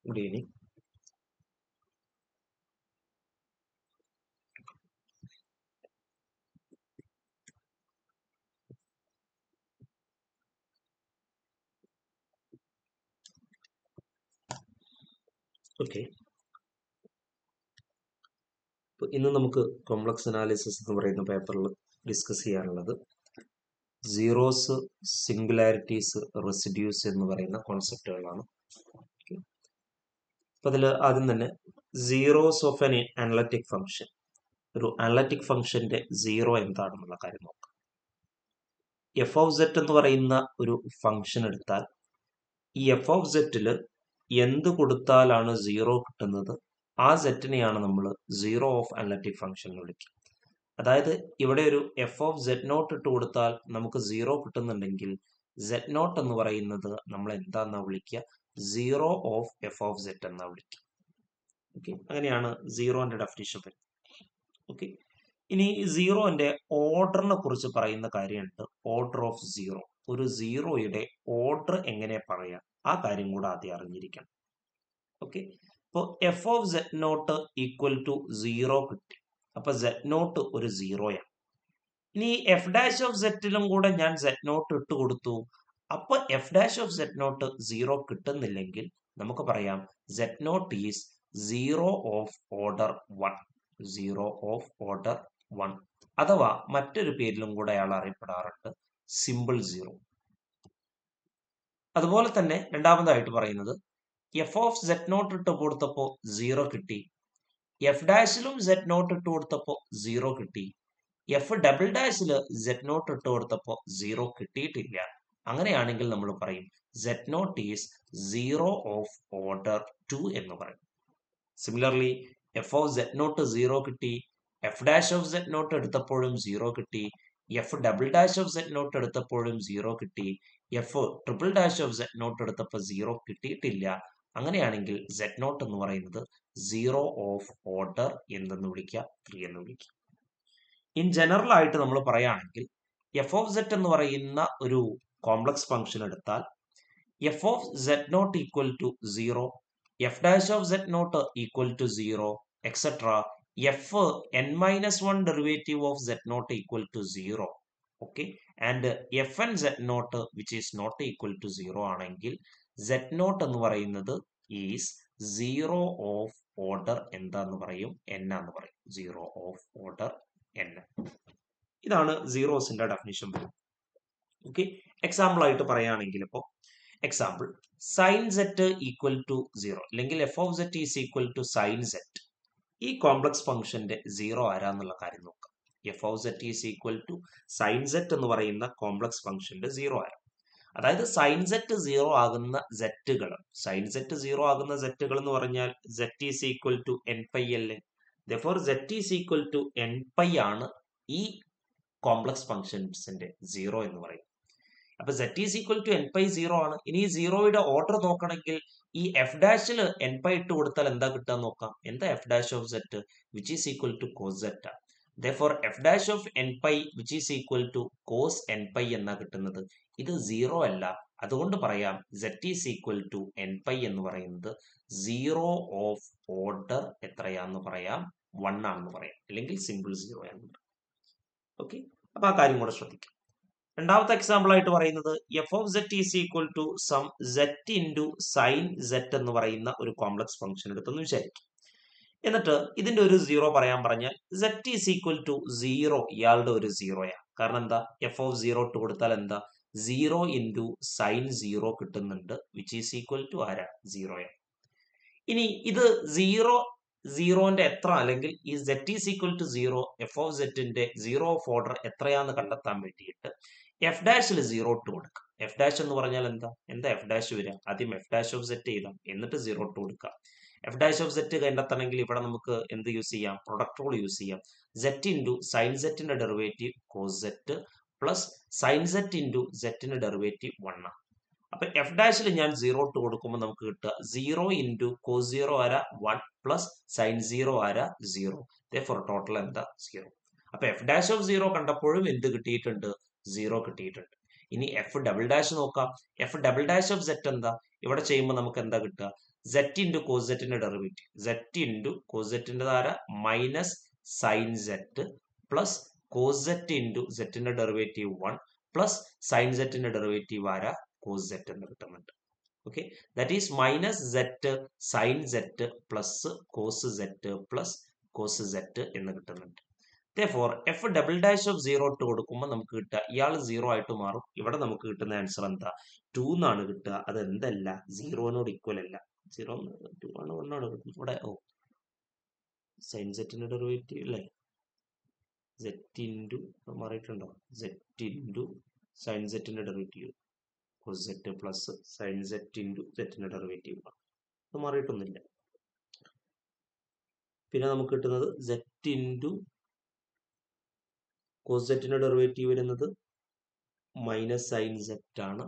Good evening. Okay. ഇപ്പോൾ ഇന്ന് നമുക്ക് കോംപ്ലക്സ് അനാലിസിസ് എന്ന് പറയുന്ന പേപ്പറിൽ ഡിസ്കസ് ചെയ്യാനുള്ളത് സീറോസ്, സിംഗുലാരിറ്റീസ്, റെസിഡ്യൂസ് എന്ന് പറയുന്ന കോൺസെപ്റ്റുകളാണ്. അപ്പോൾ അതിൽ ആദ്യം തന്നെ zeros of N analytic function, ഒരു അനലറ്റിക് ഫംഗ്ഷന്റെ സീറോ എന്താണെന്നുള്ള കാര്യം നോക്കാം. എഫ് ഓഫ് സെറ്റ് എന്ന് പറയുന്ന ഒരു ഫംഗ്ഷൻ എടുത്താൽ ഈ എഫ് ഓഫ് സെറ്റിൽ എന്ത് കൊടുത്താലാണ് സീറോ കിട്ടുന്നത്, ആ സെറ്റിനെയാണ് നമ്മൾ സീറോ ഓഫ് അനലറ്റിക് ഫംഗ്ഷൻ എന്ന് വിളിക്കുക. അതായത് ഇവിടെ ഒരു എഫ് ഓഫ് സെഡ് നോട്ട് ഇട്ട് കൊടുത്താൽ നമുക്ക് സീറോ കിട്ടുന്നുണ്ടെങ്കിൽ സെഡ് നോട്ട് എന്ന് പറയുന്നത് നമ്മൾ എന്താന്നാ വിളിക്കുക, zero of F of z എന്നാ വിളിക്കുക. ഓക്കെ, അങ്ങനെയാണ് സീറോന്റെ ഡെഫിനിഷൻ വരുന്നത്. ഓക്കെ, ഇനി സീറോന്റെ ഓർഡറിനെ കുറിച്ച് പറയുന്ന കാര്യമുണ്ട്. ഓർഡർ ഓഫ് സീറോ, ഒരു സീറോയുടെ ഓർഡർ എങ്ങനെ പറയാം, ആ കാര്യം കൂടെ ആദ്യം അറിഞ്ഞിരിക്കണം. ഓക്കെ, ഇപ്പോൾ f of z naught equal to zero കിട്ടി, അപ്പൊ സെഡ് നോട്ട് ഒരു സീറോയാണ്. ഇനി എഫ് ഡാഷ് ഓഫ് സെറ്റിലും കൂടെ ഞാൻ സെഡ് നോട്ട് ഇട്ട് കൊടുത്തു, അപ്പൊ f dash of z nought zero കിട്ടുന്നില്ലെങ്കിൽ നമുക്ക് പറയാം z nought is zero of order 1, zero of order 1, അഥവാ മറ്റൊരു പേരിലും കൂടെ അയാൾ അറിയപ്പെടാറുണ്ട് സിമ്പിൾ സീറോ. അതുപോലെ തന്നെ രണ്ടാമതായിട്ട് പറയുന്നത് എഫ് ഓഫ് സെഡ് നോട്ട് ഇട്ട് കൊടുത്തപ്പോ സീറോ കിട്ടി, എഫ് ഡാഷിലും സെഡ് നോട്ട് ഇട്ട് കൊടുത്തപ്പോ സീറോ കിട്ടി, എഫ് ഡബിൾ ഡാഷിൽ സെഡ് നോട്ട് ഇട്ട് കൊടുത്തപ്പോ സീറോ കിട്ടിയിട്ടില്ല. അങ്ങനെയാണെങ്കിൽ നമ്മൾ പറയും z nought is zero of order 2 എന്ന് പറയും. Similarly f of z nought zero കിട്ടി, f dash of z nought എടുത്തപ്പോഴും സീറോ കിട്ടി, f double dash of z nought എടുത്തപ്പോഴും സീറോ കിട്ടി, f triple dash of z nought എടുത്തപ്പോൾ zero കിട്ടിയിട്ടില്ല. അങ്ങനെയാണെങ്കിൽ സെഡ് നോട്ട് എന്ന് പറയുന്നത് സീറോ ഓഫ് ഓർഡർ എന്തെന്ന് വിളിക്കുക, 3 എന്ന് വിളിക്കുക. ഇൻ ജനറൽ ആയിട്ട് നമ്മൾ പറയുകയാണെങ്കിൽ എഫ് ഓഫ് സെറ്റ് എന്ന് പറയുന്ന ഒരു കോംപ്ലക്സ് ഫംഗ്ഷൻ എടുത്താൽ f of z naught equal to zero, f dash of z naught equal to zero, etcetera f n minus 1 derivative of z naught equal to zero. Okay, and f n z naught which is not equal to zero ആണെങ്കിൽ z naught എന്ന് പറയുന്നത് is zero of order എന്താന്ന് പറയും, N എന്ന് പറയും, zero of order n. ഇതാണ് സീറോസിന്റെ definition വരുന്നത്. ഓക്കെ, എക്സാമ്പിൾ ആയിട്ട് പറയുകയാണെങ്കിൽ ഇപ്പോൾ example sine z equal to zero, അല്ലെങ്കിൽ f of set is equal to sine z. ഈ കോംപ്ലക്സ് ഫംഗ്ഷന്റെ സീറോ ആരാന്നുള്ള കാര്യം നോക്കാം. F of set is equal to sine z എന്ന് പറയുന്ന കോംപ്ലക്സ് ഫംഗ്ഷന്റെ സീറോ ആരാ, അതായത് സൈൻ സെറ്റ് സീറോ ആകുന്ന സെറ്റുകൾ, സൈൻ സെറ്റ് സീറോ ആകുന്ന സെറ്റുകൾ എന്ന് പറഞ്ഞാൽ z is equal to n pi അല്ലേ. therefore z is equal to n pi ആണ് ഈ കോംപ്ലക്സ് ഫംഗ്ഷൻസിന്റെ സീറോ എന്ന് പറയും. അപ്പൊ z is equal to n pi zero ആണ്. ഇനി സീറോയുടെ ഓർഡർ നോക്കണമെങ്കിൽ ഈ എഫ് ഡാഷിൽ n pi ഇട്ട് കൊടുത്താൽ എന്താ കിട്ടാൻ നോക്കാം. എന്താ f dash of z, which is equal to cos z. therefore f dash of n pi which is equal to cos n pi എന്നാ കിട്ടുന്നത്. ഇത് സീറോ അല്ല, അതുകൊണ്ട് പറയാം z is equal to n pi എന്ന് പറയുന്നത് സീറോ ഓഫ് ഓർഡർ എത്രയാന്ന് പറയാം, 1 ആണെന്ന് പറയാം, അല്ലെങ്കിൽ സിമ്പിൾ സീറോ ആണെന്ന് പറയാം. ഓക്കെ, അപ്പൊ ആ കാര്യം കൂടെ ശ്രദ്ധിക്കാം. രണ്ടാമത്തെ എക്സാമ്പിൾ ആയിട്ട് പറയുന്നത് F of set is equal to some z into sine z എന്ന് പറയുന്ന ഒരു കോംപ്ലക്സ് ഫംഗ്ഷൻ എടുത്തെന്ന് വിചാരിക്കും. എന്നിട്ട് ഇതിന്റെ ഒരു സീറോ പറയാൻ പറഞ്ഞാൽ z is equal to zero, ഇയാളുടെ ഒരു സീറോയാണ്. കാരണം എന്താ, എഫ് ഓഫ് സീറോ ഇട്ട് കൊടുത്താൽ എന്താ, സീറോ ഇൻറ്റു സൈൻ സീറോ കിട്ടുന്നുണ്ട്, വിച്ച് ഈസ് ഈക്വൽ ടു ആരാ, സീറോയാണ്. ഇനി ഇത് സീറോന്റെ എത്ര, അല്ലെങ്കിൽ ഈ set is equal to zero, f of സെറ്റിന്റെ സീറോ ഓഫ് ഓർഡർ എത്രയാന്ന് കണ്ടെത്താൻ വേണ്ടിയിട്ട് എഫ് ഡാഷിൽ സീറോ ഇട്ട് കൊടുക്കുക. എഫ് ഡാഷ് എന്ന് പറഞ്ഞാൽ എന്താ എഫ് ഡാഷ് വരിക, ആദ്യം എഫ് ഡാഷ് ഓഫ് സെറ്റ് ചെയ്താൽ എന്നിട്ട് സീറോ ഇട്ട് കൊടുക്കുക. എഫ് ഡാഷ് ഓഫ് സെറ്റ് കണ്ടെത്തണമെങ്കിൽ ഇവിടെ നമുക്ക് എന്ത് യൂസ് ചെയ്യാം, പ്രൊഡക്റ്റ് റൂൾ യൂസ് ചെയ്യാം. സെറ്റ് ഇൻറ്റു സൈൻ സെറ്റിന്റെ derivative cos z plus sine z into സെറ്റിന്റെ ഡെറിവേറ്റീവ് 1 ആണ്. അപ്പൊ എഫ് ഡാഷിൽ ഞാൻ സീറോ ഇട്ട് കൊടുക്കുമ്പോൾ നമുക്ക് കിട്ടുക സീറോ ഇൻറ്റു കോസ് സീറോ ആര 1 പ്ലസ് സൈൻ സീറോ ആര 0. therefore ടോട്ടൽ എന്താ, സീറോ. അപ്പൊ എഫ് ഡാഷ് ഓഫ് സീറോ കണ്ടപ്പോഴും എന്ത് കിട്ടിയിട്ടുണ്ട്, സീറോ കിട്ടിയിട്ടുണ്ട്. ഇനി എഫ് ഡബിൾ ഡാഷ് നോക്കാം. F double dash of set എന്താ, ഇവിടെ ചെയ്യുമ്പോൾ നമുക്ക് എന്താ കിട്ടുക? സെറ്റ് ഇൻറ്റു കോസ് സെറ്റിന്റെ ഡെറിവേറ്റീവ്, സെറ്റ് ഇൻറ്റു കോസ് സെറ്റിന്റെ താര minus sine z plus cos z into സെറ്റിന്റെ ഡെറിവേറ്റീവ് 1 പ്ലസ് സൈൻ സെറ്റിന്റെ ഡെറിവേറ്റീവ് ആര കോസ് സെറ്റ് എന്ന് കിട്ടുന്നുണ്ട്. Okay, that is minus z sine z plus cos z plus cos z എന്ന് കിട്ടുന്നുണ്ട്. Therefore, f double dash of 0 ഇട്ട് കൊടുക്കുമ്പോൾ നമുക്ക് കിട്ടുക ഇയാൾ 0 ആയിട്ട് മാറും. ഇവിടെ നമുക്ക് കിട്ടുന്ന ആൻസർ എന്താ? 2 എന്നാണ് കിട്ടുക. അത് എന്തല്ല, 0നോട് ഈക്വൽ അല്ല. 0 2 ആണ് 1 ആണ് കിട്ടുന്നത്. ഇവിടെ സൈൻ സെറ്റിന്റെ ഡെറിവേറ്റീവ് അല്ലേ, സെറ്റ് ഇൻറ്റു മാറിയിട്ടുണ്ടോ, സെറ്റ് ഇൻറ്റു സൈൻ സെറ്റിന്റെ derivative cos z plus sine z into സെറ്റിന്റെ ഡെറിവേറ്റീവ്. അത് മാറിയിട്ടൊന്നുമില്ല. പിന്നെ നമുക്ക് കിട്ടുന്നത് സെറ്റ് ഇൻറ്റു കോസ് സെറ്റിന്റെ ഡെറിവേറ്റീവ് വരുന്നത് മൈനസ് സൈൻ സെറ്റ് ആണ്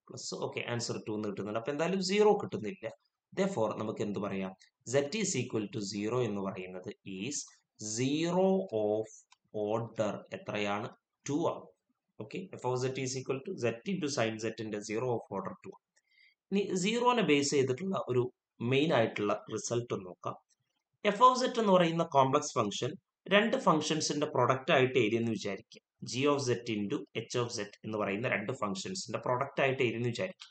പ്ലസ് ഓക്കെ ആൻസർ 2 എന്ന് കിട്ടുന്നുണ്ട്. അപ്പൊ എന്തായാലും 0 കിട്ടുന്നില്ല. Therefore നമുക്ക് എന്ത് പറയാം? z ഈസ് ഈക്വൽ ടു 0 എന്ന് പറയുന്നത് ഈസ് 0 ഓഫ് ഓർഡർ എത്രയാണ്? 2 ആണ്. Okay, f of z is equal to z into sine സെറ്റിന്റെ 0 ഓഫ് ഓർഡർ 2. ഇനി 0നെ ബേസ് ചെയ്തിട്ടുള്ള ഒരു മെയിൻ ആയിട്ടുള്ള റിസൾട്ട് നോക്കാം. എഫ് ഓഫ് z എന്ന് പറയുന്ന കോംപ്ലക്സ് ഫംഗ്ഷൻ രണ്ട് ഫംഗ്ഷൻസിന്റെ പ്രൊഡക്റ്റ് ആയിട്ട് എഴുതിയെന്ന് വിചാരിക്കുക. G of set into H of set എന്ന് പറയുന്ന രണ്ട് ഫംഗ്ഷൻസിന്റെ പ്രൊഡക്റ്റ് ആയിട്ട് എഴുതിയെന്ന് വിചാരിക്കുക.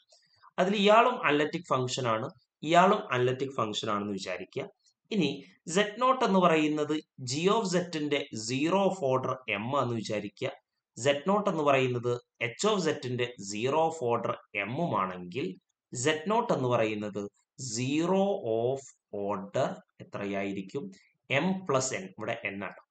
അതിൽ ഇയാളും അനലറ്റിക് ഫംഗ്ഷൻ ആണ്, ഇയാളും അനലറ്റിക് ഫംഗ്ഷൻ ആണെന്ന് വിചാരിക്കുക. ഇനി സെറ്റ് നോട്ട് എന്ന് പറയുന്നത് ജി ഓഫ് സെറ്റിന്റെ 0 ഓഫ് ഓർഡർ എം ആണെന്ന് വിചാരിക്കുക. സെറ്റ് നോട്ട് എന്ന് പറയുന്നത് എച്ച് ഓഫ് സെറ്റിന്റെ 0 ഓഫ് ഓർഡർ എമ്മും ആണെങ്കിൽ സെറ്റ് നോട്ട് എന്ന് പറയുന്നത് 0 ഓഫ് ഓർഡർ എത്രയായിരിക്കും? M plus N. ഇവിടെ എൻ ആണ്.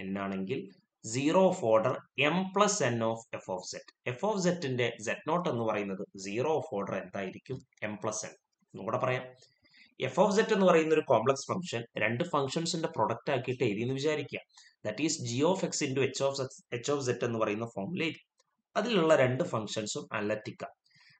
എൻ ആണെങ്കിൽ 0 of order M plus N of F of z. F of സെറ്റിന്റെ സെറ്റ് നോട്ട് എന്ന് പറയുന്നത് 0 ഓഫ് ഓർഡർ എന്തായിരിക്കും? M plus N. ഒന്നുകൂടെ പറയാം. എഫ് ഓഫ് സെറ്റ് എന്ന് പറയുന്ന ഒരു കോംപ്ലക്സ് ഫംഗ്ഷൻ രണ്ട് ഫംഗ്ഷൻസിന്റെ പ്രൊഡക്റ്റ് ആക്കിയിട്ട് എഴുതിയെന്ന് വിചാരിക്കുക. That is G of X into H of set എന്ന് പറയുന്ന ഫോമിൽ എഴുതി. അതിലുള്ള രണ്ട് ഫംഗ്ഷൻസും അനലറ്റിക്കാണ്.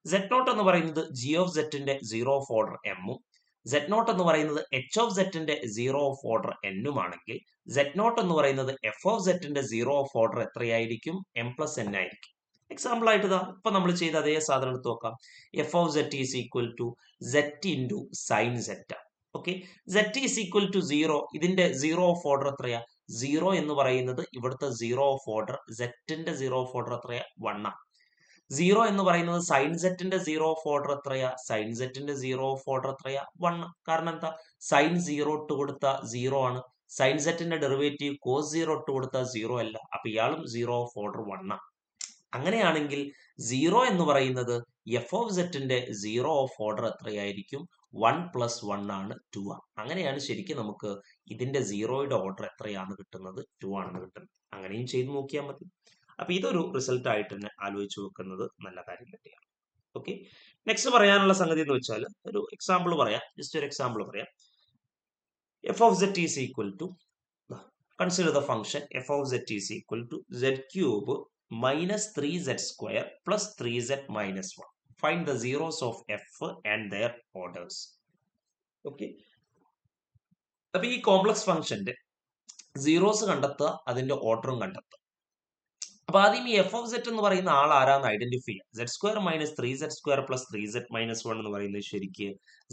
സെറ്റ് നോട്ട് എന്ന് പറയുന്നത് ജി ഓഫ് സെറ്റിന്റെ 0 ഓഫ് ഓർഡർ എമ്മും സെറ്റ് നോട്ട് എന്ന് പറയുന്നത് എച്ച് ഓഫ് സെറ്റിന്റെ 0 ഓഫ് ഓർഡർ എന്നും ആണെങ്കിൽ സെറ്റ് നോട്ട് എന്ന് പറയുന്നത് എഫ് ഓഫ് സെറ്റിന്റെ 0 ഓഫ് ഓർഡർ എത്രയായിരിക്കും? എം പ്ലസ് എൻ ആയിരിക്കും. എക്സാമ്പിൾ ആയിട്ട് ഇതാ ഇപ്പൊ നമ്മൾ ചെയ്ത അതേ സാധനം എടുത്ത് നോക്കാം. F of set is equal to z into sine z. Okay, z is equal to 0. ഇതിന്റെ 0 ഓഫ് ഓർഡർ എത്രയാ? 0 എന്ന് പറയുന്നത് ഇവിടുത്തെ 0 ഓഫ് ഓർഡർ, സെറ്റിന്റെ 0 ഓഫ് ഓർഡർ എത്രയാ? 1 ആണ്. 0 എന്ന് പറയുന്നത് സൈൻ സെറ്റിന്റെ 0 ഓഫ് ഓർഡർ എത്രയാ? സൈൻ സെറ്റിന്റെ 0 ഓഫ് ഓർഡർ എത്രയാ? 1. കാരണം എന്താ? സൈൻ 0 ഇട്ട് കൊടുത്ത 0 ആണ്. സൈൻ സെറ്റിന്റെ ഡെറിവേറ്റീവ് കോസ് 0 ഇട്ട് കൊടുത്താൽ 0 അല്ല. അപ്പൊ ഇയാളും 0 ഓഫ് ഓർഡർ 1 ആണ്. അങ്ങനെയാണെങ്കിൽ 0 എന്ന് പറയുന്നത് എഫ് ഓഫ് സെറ്റിന്റെ 0 ഓഫ് ഓർഡർ എത്രയായിരിക്കും? 1 പ്ലസ് 1 ആണ്, 2 ആണ്. അങ്ങനെയാണ് ശരിക്കും നമുക്ക് ഇതിന്റെ 0യുടെ ഓർഡർ എത്രയാണ് കിട്ടുന്നത്? 2 ആണെന്ന് കിട്ടുന്നത്. അങ്ങനെയും ചെയ്ത് നോക്കിയാൽ മതി. അപ്പൊ ഇതൊരു റിസൾട്ട് ആയിട്ട് തന്നെ ആലോചിച്ച് വെക്കുന്നത് നല്ല കാര്യം തന്നെയാണ്. ഓക്കെ, നെക്സ്റ്റ് പറയാനുള്ള സംഗതി എന്ന് വെച്ചാൽ ഒരു എക്സാമ്പിൾ പറയാം. ജസ്റ്റ് ഒരു എക്സാമ്പിൾ പറയാം. F of set is equal to, consider the function F of set is equal to z cube minus 3z square plus 3z minus 1. Find the zeros of f and their orders. Okay. അപ്പൊ ഈ complex ഫംഗ്ഷന്റെ zeros കണ്ടെത്തുക, അതിന്റെ ഓർഡറും കണ്ടെത്തുക. അപ്പൊ ആദ്യം ഈ എഫ് ഓഫ് സെറ്റ് എന്ന് പറയുന്ന ആൾ ആരാന്ന് ഐഡന്റിഫൈ ചെയ്യുക. Z square minus 3z square plus 3z minus 1 എന്ന് പറയുന്നത് ശരിക്ക്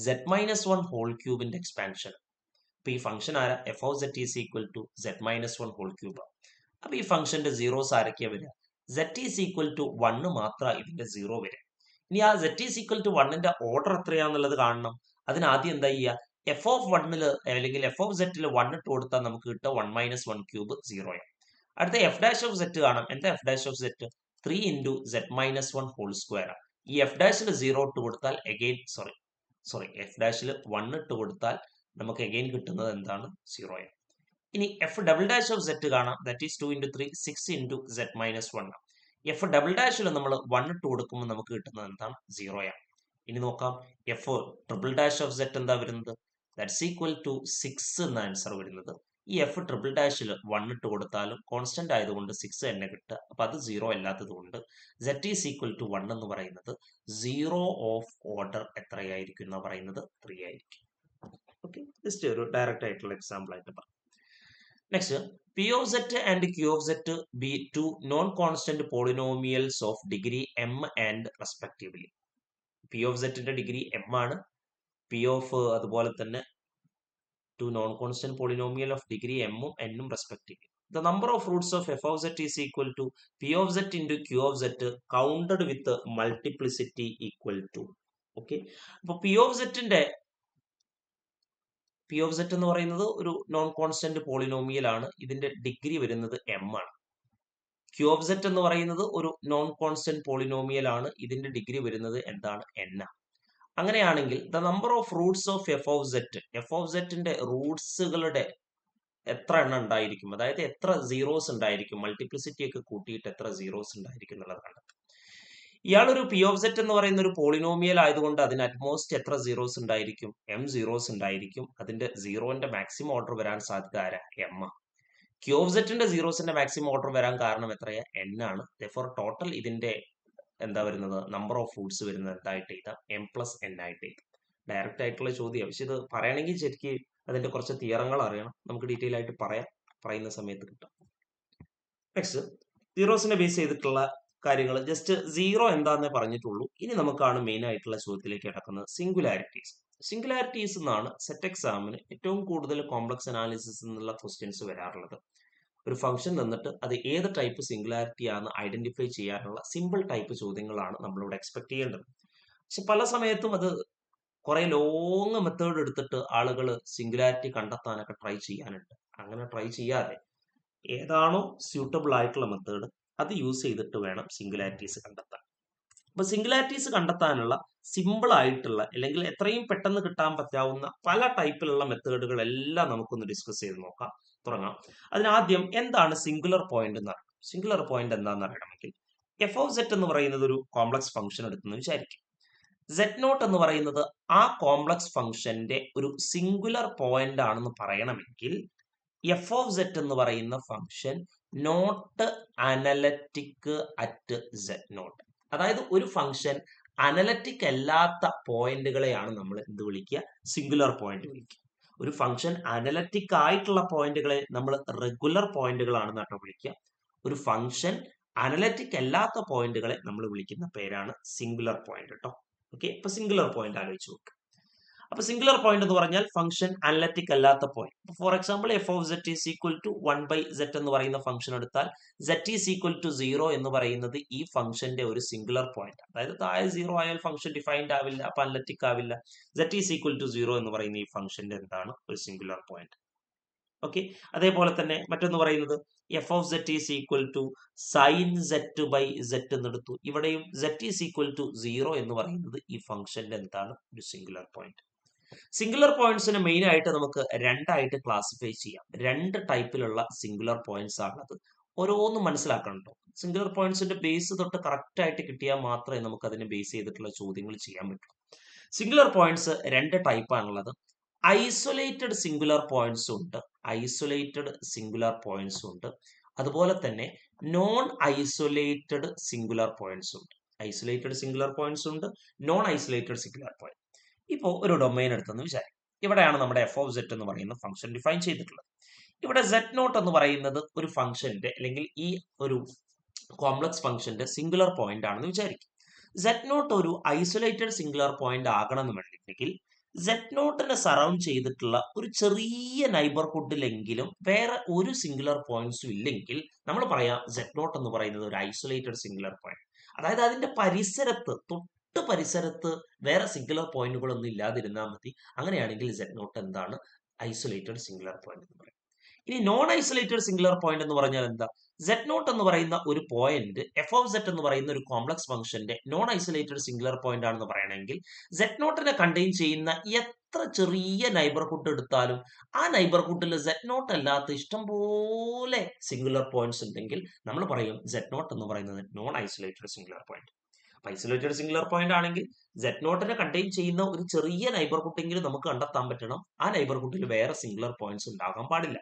z മൈനസ് 1 ഹോൾ ക്യൂബിന്റെ എക്സ്പാൻഷൻ. അപ്പൊ ഈ ഫംഗ്ഷൻ ആരാ? F of set is equal to z minus 1 whole cube. അപ്പൊ ഈ ഫംഗ്ഷന്റെ സീറോസ് ആരൊക്കെയാ വരിക? z ഈസ് ഈക്വൽ ടു 1 മാത്രം ഇതിന്റെ 0 വരും. ഇനി ആ z ഈസ് ഈക്വൽ ടു 1ന്റെ ഓർഡർ എത്രയാന്നുള്ളത് കാണണം. അതിന് ആദ്യം എന്താ ചെയ്യുക? എഫ് ഓഫ് 1ല് അല്ലെങ്കിൽ എഫ് ഓഫ് സെറ്റിൽ 1 ഇട്ട് കൊടുത്താൽ നമുക്ക് കിട്ടുക 1 മൈനസ് 1 ക്യൂബ് 0 ആണ്. അടുത്ത എഫ് ഡാഷ് ഓഫ് സെറ്റ് കാണാം. എന്താ f dash of z? 3 into z minus 1 whole square ആണ്. ഈ എഫ് ഡാഷിൽ 0 ഇട്ട് കൊടുത്താൽ അഗെയിൻ എഫ് ഡാഷിൽ 1 ഇട്ട് കൊടുത്താൽ നമുക്ക് അഗെയിൻ കിട്ടുന്നത് എന്താണ്? 0 ആണ്. ഇനി f double dash of z കാണാം. That is 2 into 3 6 into z minus 1 ആണ്. എഫ് ഡബിൾ ഡാഷിൽ നമ്മൾ 1 ഇട്ട് കൊടുക്കുമ്പോൾ നമുക്ക് കിട്ടുന്നത് എന്താണ്? 0 ആണ്. ഇനി നോക്കാം F triple dash of set എന്താ വരുന്നത്? ദാറ്റ്സ് ഈക്വൽ ടു 6 എന്ന ആൻസർ വരുന്നത്. ഈ എഫ് ട്രിപ്പിൾ ഡാഷിൽ 1 ഇട്ട് കൊടുത്താലും കോൺസ്റ്റന്റ് ആയതുകൊണ്ട് 6 തന്നെ കിട്ടുക. അപ്പൊ അത് 0 അല്ലാത്തത് കൊണ്ട് z ഈസ് ഈക്വൽ ടു 1 എന്ന് പറയുന്നത് 0 ഓഫ് ഓർഡർ എത്രയായിരിക്കും എന്ന് പറയുന്നത്? 3 ആയിരിക്കും. ഓക്കെ, ജസ്റ്റ് ഒരു ഡയറക്റ്റ് ആയിട്ടുള്ള എക്സാമ്പിൾ ആയിട്ട് പറയാം. Next, P of z and Q of z be two non-constant polynomials of degree m and respectively. P of സെറ്റിന്റെ ഡിഗ്രി എം ആണ്. പി ഓഫ് അതുപോലെ തന്നെ two non constant polynomial of degree എമ്മും എന്നും respectively. The number of roots of f of z is equal to p of z into q of z counted with multiplicity equal to. Okay, അപ്പൊ P of set എന്ന് പറയുന്നത് ഒരു non constant polynomial ആണ്. ഇതിന്റെ degree വരുന്നത് M ആണ്. Q of set എന്ന് പറയുന്നത് ഒരു നോൺ കോൺസ്റ്റന്റ് പോളിനോമിയൽ ആണ്. ഇതിന്റെ ഡിഗ്രി വരുന്നത് എന്താണ്? എൻ ആണ്. അങ്ങനെയാണെങ്കിൽ the number of Roots of F of സെറ്റിന്റെ റൂട്ട്സുകളുടെ എത്ര എണ്ണം ഉണ്ടായിരിക്കും, അതായത് എത്ര സീറോസ് ഉണ്ടായിരിക്കും, മൾട്ടിപ്ലിസിറ്റി ഒക്കെ കൂട്ടിയിട്ട് എത്ര സീറോസ് ഉണ്ടായിരിക്കും എന്നുള്ളതാണ്. ഇയാളൊരു പി ഓഫ് സെറ്റ് എന്ന് പറയുന്ന ഒരു പോളിനോമിയൽ ആയതുകൊണ്ട് അതിന് അറ്റ്മോസ്റ്റ് എത്ര സീറോസ് ഉണ്ടായിരിക്കും? എം സീറോസ് ഉണ്ടായിരിക്കും. അതിന്റെ സീറോന്റെ മാക്സിമം ഓർഡർ വരാൻ സാധ്യത ആരാ? എം. ക്യൂ ഓഫ് സെറ്റിന്റെ സീറോസിന്റെ മാക്സിമം ഓർഡർ വരാൻ കാരണം എത്രയാ? എൻ ആണ്. ഫോർ ടോട്ടൽ ഇതിന്റെ എന്താ വരുന്നത്? നമ്പർ ഓഫ് റൂട്ട്സ് വരുന്നത് എന്തായിട്ട് എഴുതാം? എം പ്ലസ് എൻ ആയിട്ട് എഴുതാം. ഡയറക്റ്റ് ആയിട്ടുള്ള ചോദ്യം. പക്ഷെ ഇത് പറയണമെങ്കിൽ ശരിക്കും അതിന്റെ കുറച്ച് തിയറങ്ങൾ അറിയണം. നമുക്ക് ഡീറ്റെയിൽ ആയിട്ട് പറയുന്ന സമയത്ത് കിട്ടും. നെക്സ്റ്റ്, സീറോസിനെ ബേസ് ചെയ്തിട്ടുള്ള കാര്യങ്ങൾ ജസ്റ്റ് സീറോ എന്താന്നേ പറഞ്ഞിട്ടുള്ളൂ. ഇനി നമുക്കാണ് മെയിൻ ആയിട്ടുള്ള ചോദ്യത്തിലേക്ക് കിടക്കുന്നത് സിംഗുലാരിറ്റീസ് എന്നാണ് സെറ്റ് എക്സാമിന് ഏറ്റവും കൂടുതൽ കോംപ്ലക്സ് അനാലിസിസ് എന്നുള്ള ക്വസ്റ്റ്യൻസ് വരാറുള്ളത്. ഒരു ഫംഗ്ഷൻ തന്നിട്ട് അത് ഏത് ടൈപ്പ് സിംഗുലാരിറ്റി ആണെന്ന് ഐഡന്റിഫൈ ചെയ്യാനുള്ള സിമ്പിൾ ടൈപ്പ് ചോദ്യങ്ങളാണ് നമ്മളിവിടെ എക്സ്പെക്ട് ചെയ്യേണ്ടത്. പക്ഷെ പല സമയത്തും അത് കുറെ ലോങ് മെത്തേഡ് എടുത്തിട്ട് ആളുകൾ സിംഗുലാരിറ്റി കണ്ടെത്താനൊക്കെ ട്രൈ ചെയ്യാനുണ്ട്. അങ്ങനെ ട്രൈ ചെയ്യാതെ ഏതാണോ സ്യൂട്ടബിൾ ആയിട്ടുള്ള മെത്തേഡ് അത് യൂസ് ചെയ്തിട്ട് വേണം സിംഗുലാരിറ്റീസ് കണ്ടെത്താൻ. അപ്പൊ സിംഗുലാരിറ്റീസ് കണ്ടെത്താനുള്ള സിമ്പിൾ ആയിട്ടുള്ള അല്ലെങ്കിൽ എത്രയും പെട്ടെന്ന് കിട്ടാൻ പറ്റാവുന്ന പല ടൈപ്പിലുള്ള മെത്തേഡുകൾ എല്ലാം നമുക്കൊന്ന് ഡിസ്കസ് ചെയ്ത് നോക്കാം. തുടങ്ങാം. അതിനാദ്യം എന്താണ് സിംഗുലർ പോയിന്റ് എന്ന് അറിയണം. സിംഗുലർ പോയിന്റ് എന്താണെന്ന് അറിയണമെങ്കിൽ എഫ് ഓഫ് സെറ്റ് എന്ന് പറയുന്നത് ഒരു കോംപ്ലക്സ് ഫംഗ്ഷൻ എടുത്തെന്ന് വിചാരിക്കും. സെറ്റ് നോട്ട് എന്ന് പറയുന്നത് ആ കോംപ്ലക്സ് ഫംഗ്ഷന്റെ ഒരു സിംഗുലർ പോയിന്റ് ആണെന്ന് പറയണമെങ്കിൽ എഫ് ഓഫ് സെറ്റ് എന്ന് പറയുന്ന function not analytic at z naught. അതായത് ഒരു ഫംഗ്ഷൻ അനലറ്റിക് അല്ലാത്ത പോയിന്റുകളെയാണ് നമ്മൾ എന്ത് വിളിക്കുക? സിംഗുലർ പോയിന്റ് വിളിക്കുക. ഒരു ഫംഗ്ഷൻ അനലറ്റിക് ആയിട്ടുള്ള പോയിന്റുകളെ നമ്മൾ റെഗുലർ പോയിന്റുകളാണെന്ന് കേട്ടോ വിളിക്കുക. ഒരു ഫംഗ്ഷൻ അനലറ്റിക് അല്ലാത്ത പോയിന്റുകളെ നമ്മൾ വിളിക്കുന്ന പേരാണ് സിംഗുലർ പോയിന്റ് കേട്ടോ. ഓക്കെ, ഇപ്പൊ സിംഗുലർ പോയിന്റ് ആലോചിച്ച് നോക്കുക. അപ്പൊ സിംഗുലർ പോയിന്റ് എന്ന് പറഞ്ഞാൽ ഫംഗ്ഷൻ അനലറ്റിക് അല്ലാത്ത point. For example f of set is equal to 1/z എന്ന് പറയുന്ന ഫംഗ്ഷൻ എടുത്താൽ z ഈസ് ഈക്വൽ ടു 0 എന്ന് പറയുന്നത് ഈ ഫംഗ്ഷന്റെ ഒരു സിംഗുലർ പോയിന്റ്. അതായത് താഴെ 0 ആയാൽ ഫംഗ്ഷൻ ഡിഫൈൻഡ് ആവില്ല, അപ്പൊ അനലറ്റിക് ആവില്ല. z ഈസ് ഈക്വൽ ടു 0 എന്ന് പറയുന്ന ഈ ഫംഗ്ഷന്റെ എന്താണ്? ഒരു സിംഗുലർ പോയിന്റ്. ഓക്കെ, അതേപോലെ തന്നെ മറ്റൊന്ന് പറയുന്നത് F of set is equal to sine set by z എന്നെടുത്തു. ഇവിടെയും z ഈസ് ഈക്വൽ ടു 0 എന്ന് പറയുന്നത് ഈ ഫംഗ്ഷന്റെ എന്താണ്? ഒരു സിംഗുലർ പോയിന്റ്. സിംഗുലർ പോയിന്റ്സിനെ മെയിൻ ആയിട്ട് നമുക്ക് രണ്ടായിട്ട് ക്ലാസിഫൈ ചെയ്യാം. രണ്ട് ടൈപ്പിലുള്ള സിംഗുലർ പോയിന്റ്സ് ആണത്. ഓരോന്നും മനസ്സിലാക്കണം കേട്ടോ. സിംഗുലർ പോയിന്റ്സിന്റെ ബേസ് തൊട്ട് കറക്റ്റ് ആയിട്ട് കിട്ടിയാൽ മാത്രമേ നമുക്ക് അതിനെ ബേസ് ചെയ്തിട്ടുള്ള ചോദ്യങ്ങൾ ചെയ്യാൻ പറ്റൂ. സിംഗുലർ പോയിന്റ്സ് രണ്ട് ടൈപ്പാണുള്ളത്. ഐസൊലേറ്റഡ് സിംഗുലർ പോയിന്റ്സ് ഉണ്ട്, അതുപോലെ തന്നെ നോൺ ഐസൊലേറ്റഡ് സിംഗുലർ പോയിന്റ്സ് ഉണ്ട്. ഐസൊലേറ്റഡ് സിംഗുലർ പോയിന്റ്സ് ഉണ്ട്, നോൺ ഐസൊലേറ്റഡ് സിംഗുലർ പോയിന്റ്. ഇപ്പോൾ ഒരു ഡൊമൈൻ എടുത്തെന്ന് വിചാരിക്കും. ഇവിടെയാണ് നമ്മുടെ എഫ് ഓഫ് സെറ്റ് എന്ന് പറയുന്ന ഫംഗ്ഷൻ ഡിഫൈൻ ചെയ്തിട്ടുള്ളത്. ഇവിടെ സെറ്റ് നോട്ട് എന്ന് പറയുന്നത് ഒരു ഫംഗ്ഷന്റെ അല്ലെങ്കിൽ ഈ ഒരു കോംപ്ലക്സ് ഫംഗ്ഷന്റെ സിംഗുലർ പോയിന്റ് ആണെന്ന് വിചാരിക്കും. സെറ്റ് നോട്ട് ഒരു ഐസൊലേറ്റഡ് സിംഗുലർ പോയിന്റ് ആകണമെന്നുണ്ടെങ്കിൽ സെറ്റ് നോട്ടിനെ സറൗണ്ട് ചെയ്തിട്ടുള്ള ഒരു ചെറിയ നൈബർഹുഡിലെങ്കിലും വേറെ ഒരു സിംഗുലർ പോയിന്റ്സും ഇല്ലെങ്കിൽ നമ്മൾ പറയാം സെറ്റ് നോട്ട് എന്ന് പറയുന്നത് ഒരു ഐസൊലേറ്റഡ് സിംഗുലർ പോയിന്റ്. അതായത് അതിന്റെ പരിസരത്ത് വേറെ സിംഗുലർ പോയിന്റുകളൊന്നും ഇല്ലാതിരുന്നാൽ മതി. അങ്ങനെയാണെങ്കിൽ സെറ്റ് നോട്ട് എന്താണ്? ഐസൊലേറ്റഡ് സിംഗുലർ പോയിന്റ് എന്ന് പറയും. ഇനി നോൺ ഐസൊലേറ്റഡ് സിംഗുലർ പോയിന്റ് എന്ന് പറഞ്ഞാൽ എന്താ? സെറ്റ് നോട്ട് എന്ന് പറയുന്ന ഒരു പോയിന്റ് എഫ് ഓഫ് സെറ്റ് എന്ന് പറയുന്ന ഒരു കോംപ്ലക്സ് ഫംഗ്ഷന്റെ നോൺ ഐസൊലേറ്റഡ് സിംഗുലർ പോയിന്റ് ആണെന്ന് പറയണമെങ്കിൽ സെറ്റ് നോട്ടിനെ കണ്ടെയ്ൻ ചെയ്യുന്ന എത്ര ചെറിയ നൈബർഹുഡ് എടുത്താലും ആ നൈബർഹുഡിൽ സെറ്റ് നോട്ട് അല്ലാത്ത ഇഷ്ടംപോലെ സിംഗുലർ പോയിന്റ്സ് ഉണ്ടെങ്കിൽ നമ്മൾ പറയും സെറ്റ് നോട്ട് എന്ന് പറയുന്നത് non isolated singular point. Isolated singular point ആണെങ്കിൽ സെറ്റ് നോട്ടിനെ കണ്ടെയ്ൻ ചെയ്യുന്ന ഒരു ചെറിയ നൈബർഹുഡെങ്കിലും നമുക്ക് കണ്ടെത്താൻ പറ്റണം. ആ നൈബർഹുഡിൽ വേറെ സിംഗുലർ പോയിന്റ്സ് ഉണ്ടാകാൻ പാടില്ല.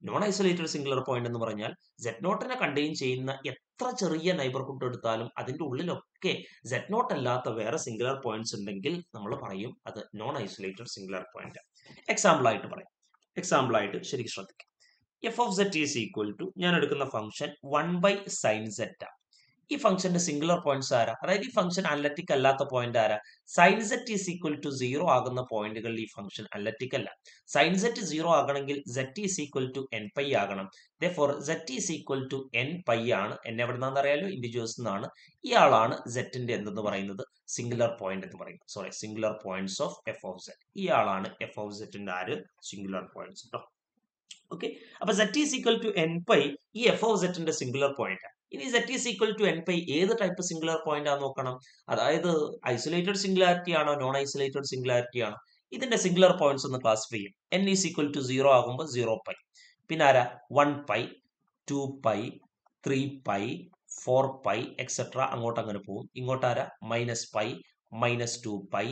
നോൺ ഐസൊലേറ്റഡ് സിംഗുലർ പോയിന്റ് എന്ന് പറഞ്ഞാൽ സെറ്റ് നോട്ടിനെ കണ്ടെയ്ൻ ചെയ്യുന്ന എത്ര ചെറിയ നൈബർഹുഡ് എടുത്താലും അതിന്റെ ഉള്ളിലൊക്കെ സെറ്റ് നോട്ട് അല്ലാത്ത വേറെ സിംഗുലർ പോയിന്റ്സ് ഉണ്ടെങ്കിൽ നമ്മൾ പറയും അത് non isolated singular point. Example ആയിട്ട് ശരിക്കും ശ്രദ്ധിക്കാം. F of set is equal to ഞാൻ എടുക്കുന്ന ഫംഗ്ഷൻ 1/sin z. ഈ ഫംഗ്ഷന്റെ സിംഗുലർ പോയിന്റ്സ് ആരാ? അതായത് ഈ ഫംഗ്ഷൻ അനലറ്റിക് അല്ലാത്ത പോയിന്റ് ആരാ? Sine z is equal to 0 ആകുന്ന പോയിന്റുകളിൽ ഈ ഫംഗ്ഷൻ അനലറ്റിക് അല്ല. സൈൻ സെറ്റ് 0 ആകണമെങ്കിൽ z is equal to n pi ആകണം. therefore z is equal to n pi ആണ്. n എവിടുന്നാന്ന് അറിയാലോ, ഇന്റിജേഴ്സ് എന്നാണ്. ഇയാളാണ് z-ന്റെ എന്തെന്ന് പറയുന്നത്? സിംഗുലർ പോയിന്റ് എന്ന് പറയുന്നത്. Sorry, singular points of f of z. ഇയാളാണ് f of z-ന്റെ ആര്? സിംഗുലർ പോയിന്റ്സ് കേട്ടോ. ഓക്കെ, അപ്പൊ z is equal to n pi ഈ f of z-ന്റെ സിംഗുലർ പോയിന്റ്. ഇനി z is equal to n pi ഏത് ടൈപ്പ് സിംഗുലർ പോയിന്റ് ആണെന്ന് നോക്കണം. അതായത് ഐസൊലേറ്റഡ് സിംഗുലാരിറ്റി ആണോ, നോൺ ഐസൊലേറ്റഡ് സിംഗുലാരിറ്റി ആണോ? ഇതിന്റെ സിംഗുലർ പോയിന്റ്സ് ഒന്ന് ക്ലാസിഫൈ ചെയ്യും. n ഈസ് ഈക്വൽ ടു 0 ആകുമ്പോൾ 0 പൈ, പിന്നെ ആരാ? 1 pi, 2 pi, 3 pi, 4 pi etcetera അങ്ങോട്ട് അങ്ങനെ പോകും. ഇങ്ങോട്ടാരാ? Minus pi, -2 pi,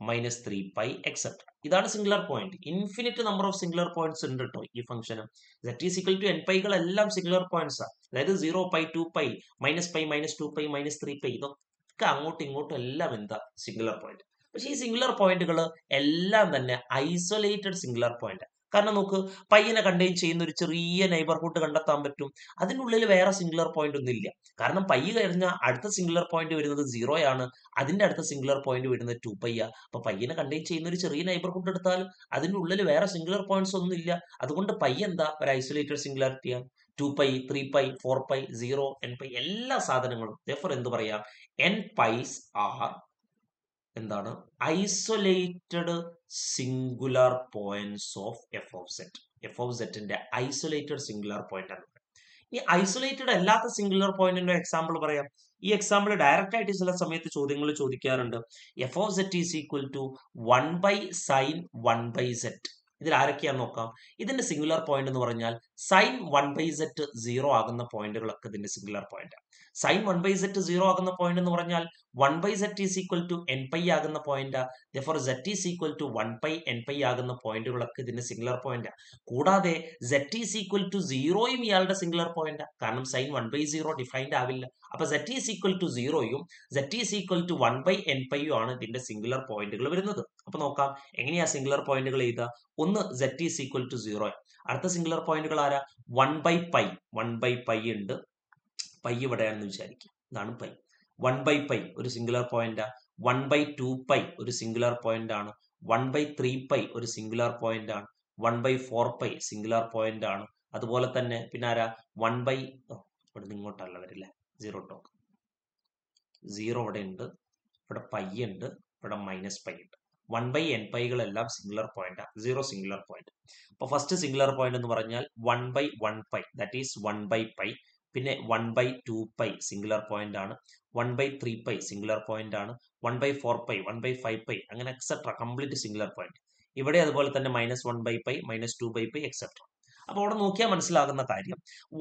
-3 pi etcetera. ഇതാണ് singular point. Infinite number of singular points ഉണ്ട് കേട്ടോ ഈ ഫംഗ്ഷന്. z is equal to n പൈകളെല്ലാം സിംഗുലർ പോയിന്റ്സ് ആണ്. അതായത് 0 പൈ, 2 പൈ, -π, -2 പൈ, -3 പൈ, ഇതൊക്കെ അങ്ങോട്ടും ഇങ്ങോട്ടും എല്ലാം എന്താ? Singular point. പക്ഷെ ഈ സിംഗുലർ പോയിന്റുകൾ എല്ലാം തന്നെ ഐസൊലേറ്റഡ് സിംഗുലർ പോയിന്റ്. കാരണം നോക്ക്, പയ്യനെ കണ്ടെയ്ൻ ചെയ്യുന്ന ഒരു ചെറിയ നെയ്ബർഹുഡ് കണ്ടെത്താൻ പറ്റും. അതിനുള്ളിൽ വേറെ സിംഗുലർ പോയിന്റ് ഒന്നും ഇല്ല. കാരണം പൈ കഴിഞ്ഞാൽ അടുത്ത സിംഗുലർ പോയിന്റ് വരുന്നത് 0 ആണ്. അതിന്റെ അടുത്ത സിംഗുലർ പോയിന്റ് വരുന്നത് 2 പൈ ആ. അപ്പൊ പയ്യനെ കണ്ടെയ്ൻ ചെയ്യുന്ന ഒരു ചെറിയ നെയ്ബർഹുഡ് എടുത്താൽ അതിന്റെ ഉള്ളിൽ വേറെ സിംഗുലർ പോയിന്റ്സ് ഒന്നും ഇല്ല. അതുകൊണ്ട് പൈ എന്താ? ഒരു ഐസൊലേറ്റഡ് സിംഗുലാരിറ്റിയാണ്. 2 pi, 3 pi, 4 pi, 0, n pi എല്ലാ സാധനങ്ങളും therefore എന്ത് പറയാം? n പൈസ് ആർ എന്താണ്? Isolated singular points of F of z. F of സെറ്റിന്റെ ഐസൊലേറ്റഡ് സിംഗുലർ പോയിന്റ് ആണ്. ഈ ഐസൊലേറ്റഡ് അല്ലാത്ത സിംഗുലർ പോയിന്റിന്റെ എക്സാമ്പിൾ പറയാം. ഈ എക്സാമ്പിൾ ഡയറക്റ്റ് ആയിട്ട് ചില സമയത്ത് ചോദ്യങ്ങൾ ചോദിക്കാറുണ്ട്. F of set is equal to 1 by sine 1 by z. ഇതിൽ ആരൊക്കെയാന്ന് നോക്കാം. ഇതിന്റെ സിംഗുലർ പോയിന്റ് എന്ന് പറഞ്ഞാൽ സൈൻ 1 ബൈ സെറ്റ് 0 ആകുന്ന പോയിന്റുകളൊക്കെ ഇതിന്റെ singular point. Sine 1 by z 0 ആകുന്ന പോയിന്റ് എന്ന് പറഞ്ഞാൽ 1 by z is equal to n pi ആകുന്ന point. therefore z is equal to 1 pi n pi ആകുന്ന പോയിന്റുകളൊക്കെ ഇതിന്റെ സിംഗുലർ പോയിന്റ്. കൂടാതെ z ഈസ് ഈക്വൽ ടു 0യും ഇയാളുടെ സിംഗുലർ പോയിന്റ്. കാരണം സൈൻ 1 ബൈ 0 ഡിഫൈൻഡ് ആവില്ല. അപ്പൊ z ഈസ് ഈക്വൽ ടു 0യും z is equal to 1 by n പൈയും ആണ് ഇതിന്റെ സിംഗുലർ പോയിന്റുകൾ വരുന്നത്. അപ്പൊ നോക്കാം എങ്ങനെയാ സിംഗുലർ പോയിന്റുകൾ എഴുതുക. ഒന്ന് z ഈസ് ഈക്വൽ ടു 0. അടുത്ത സിംഗുലർ പോയിന്റുകൾ ആരാ? 1 ബൈ പൈ. 1 ബൈ പൈ ഉണ്ട്. പൈ ഇവിടെയാണെന്ന് വിചാരിക്കും. ഇതാണ് പൈ. 1 ബൈ പൈ ഒരു സിംഗുലർ പോയിന്റാ. 1 ബൈ 2 പൈ ഒരു സിംഗുലർ പോയിന്റ് ആണ്. 1 ബൈ 3 പൈ ഒരു സിംഗുലർ പോയിന്റ് ആണ്. 1 ബൈ 4 പൈ സിംഗുലർ പോയിന്റ് ആണ്. അതുപോലെ തന്നെ പിന്നെ ആരാ? 1 ബൈ ഇവിടെ നിന്ന് ഇങ്ങോട്ടല്ല വരില്ലേ, 0 ടോക്ക്. 0 ഇവിടെ ഉണ്ട്, ഇവിടെ പൈ ഉണ്ട്, ഇവിടെ മൈനസ് പൈ ഉണ്ട്. 1 ബൈ n പൈകളെല്ലാം സിംഗുലർ പോയിന്റ്, 0 സിംഗുലർ പോയിന്റ്. അപ്പൊ ഫസ്റ്റ് സിംഗുലർ പോയിന്റ് എന്ന് പറഞ്ഞാൽ 1 by 1 pi, that is 1 by pi. പിന്നെ 1 ബൈ 2 പൈ സിംഗുലർ പോയിന്റ് ആണ്. 1 ബൈ 3 പൈ സിംഗുലർ പോയിന്റ് ആണ്. 1 ബൈ 4 പൈ, 1 ബൈ 5 പൈ, അങ്ങനെ എക്സെട്ര കംപ്ലീറ്റ് സിംഗുലർ പോയിന്റ്. ഇവിടെ അതുപോലെ തന്നെ -1 by pi, -2 by pi etcetera. അപ്പൊ അവിടെ നോക്കിയാൽ മനസ്സിലാകുന്ന കാര്യം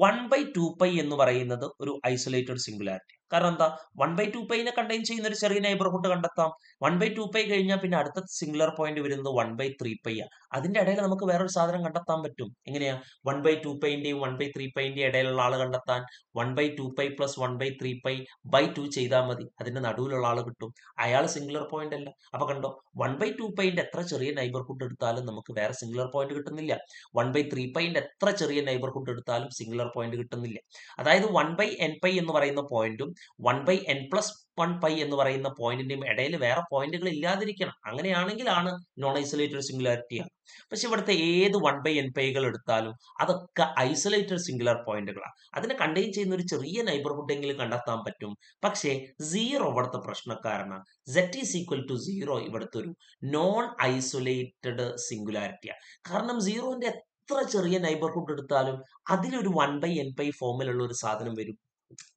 1 ബൈ 2 പൈ എന്ന് പറയുന്നത് ഒരു ഐസൊലേറ്റഡ് സിംഗുലാരിറ്റി. കാരണം എന്താ? 1 ബൈ 2 പൈനെ കണ്ടെയ്ൻ ചെയ്യുന്ന ഒരു ചെറിയ നെയ്ബർഹുഡ് കണ്ടെത്താം. 1 ബൈ 2 പൈ കഴിഞ്ഞാൽ പിന്നെ അടുത്ത സിംഗുലർ പോയിന്റ് വരുന്നത് 1 ബൈ 3 പൈ ആ. അതിന്റെ ഇടയിൽ നമുക്ക് വേറൊരു സാധനം കണ്ടെത്താൻ പറ്റും. എങ്ങനെയാ? 1 ബൈ 2 പൈന്റെയും 1 ബൈ 3 പൈന്റെയും ഇടയിലുള്ള ആള് കണ്ടെത്താൻ 1 by 2 pi plus 1 by 3 pi by 2 ചെയ്താൽ മതി. അതിന്റെ നടുവിലുള്ള ആള് കിട്ടും. അയാൾ സിംഗുലർ പോയിന്റ് അല്ല. അപ്പൊ കണ്ടോ, 1 ബൈ 2 പൈന്റെ എത്ര ചെറിയ നെയ്ബർഹുഡ് എടുത്താലും നമുക്ക് വേറെ സിംഗുലർ പോയിന്റ് കിട്ടുന്നില്ല. 1 ബൈ 3 പൈന്റെ എത്ര ചെറിയ നെയ്ബർഹുഡ് എടുത്താലും സിംഗുലർ പോയിന്റ് കിട്ടുന്നില്ല. അതായത് 1 ബൈ n പൈ എന്ന് പറയുന്ന പോയിന്റും 1 ബൈ n പ്ലസ് 1 പൈ എന്ന് പറയുന്ന പോയിന്റിന്റെയും ഇടയിൽ വേറെ പോയിന്റുകൾ ഇല്ലാതിരിക്കണം. അങ്ങനെയാണെങ്കിലാണ് നോൺ ഐസൊലേറ്റഡ് സിംഗുലാരിറ്റി ആണ്. പക്ഷെ ഇവിടുത്തെ ഏത് 1 ബൈ n പൈകൾ എടുത്താലും അതൊക്കെ ഐസൊലേറ്റഡ് സിംഗുലർ പോയിന്റുകളാണ്. അതിനെ കണ്ടെയ്ൻ ചെയ്യുന്ന ഒരു ചെറിയ നെയ്ബർഹുഡ് എങ്കിലും കണ്ടെത്താൻ പറ്റും. പക്ഷേ 0 ഇവിടുത്തെ പ്രശ്നക്കാരനാണ്. z ഈസ് ഈക്വൽ ടു 0 ഇവിടുത്തെ ഒരു നോൺ ഐസൊലേറ്റഡ് സിംഗുലാരിറ്റിയാണ്. കാരണം 0ന്റെ എത്ര ചെറിയ നെയ്ബർഹുഡ് എടുത്താലും അതിലൊരു 1 ബൈ n പൈ ഫോമിലുള്ള ഒരു സാധനം വരും.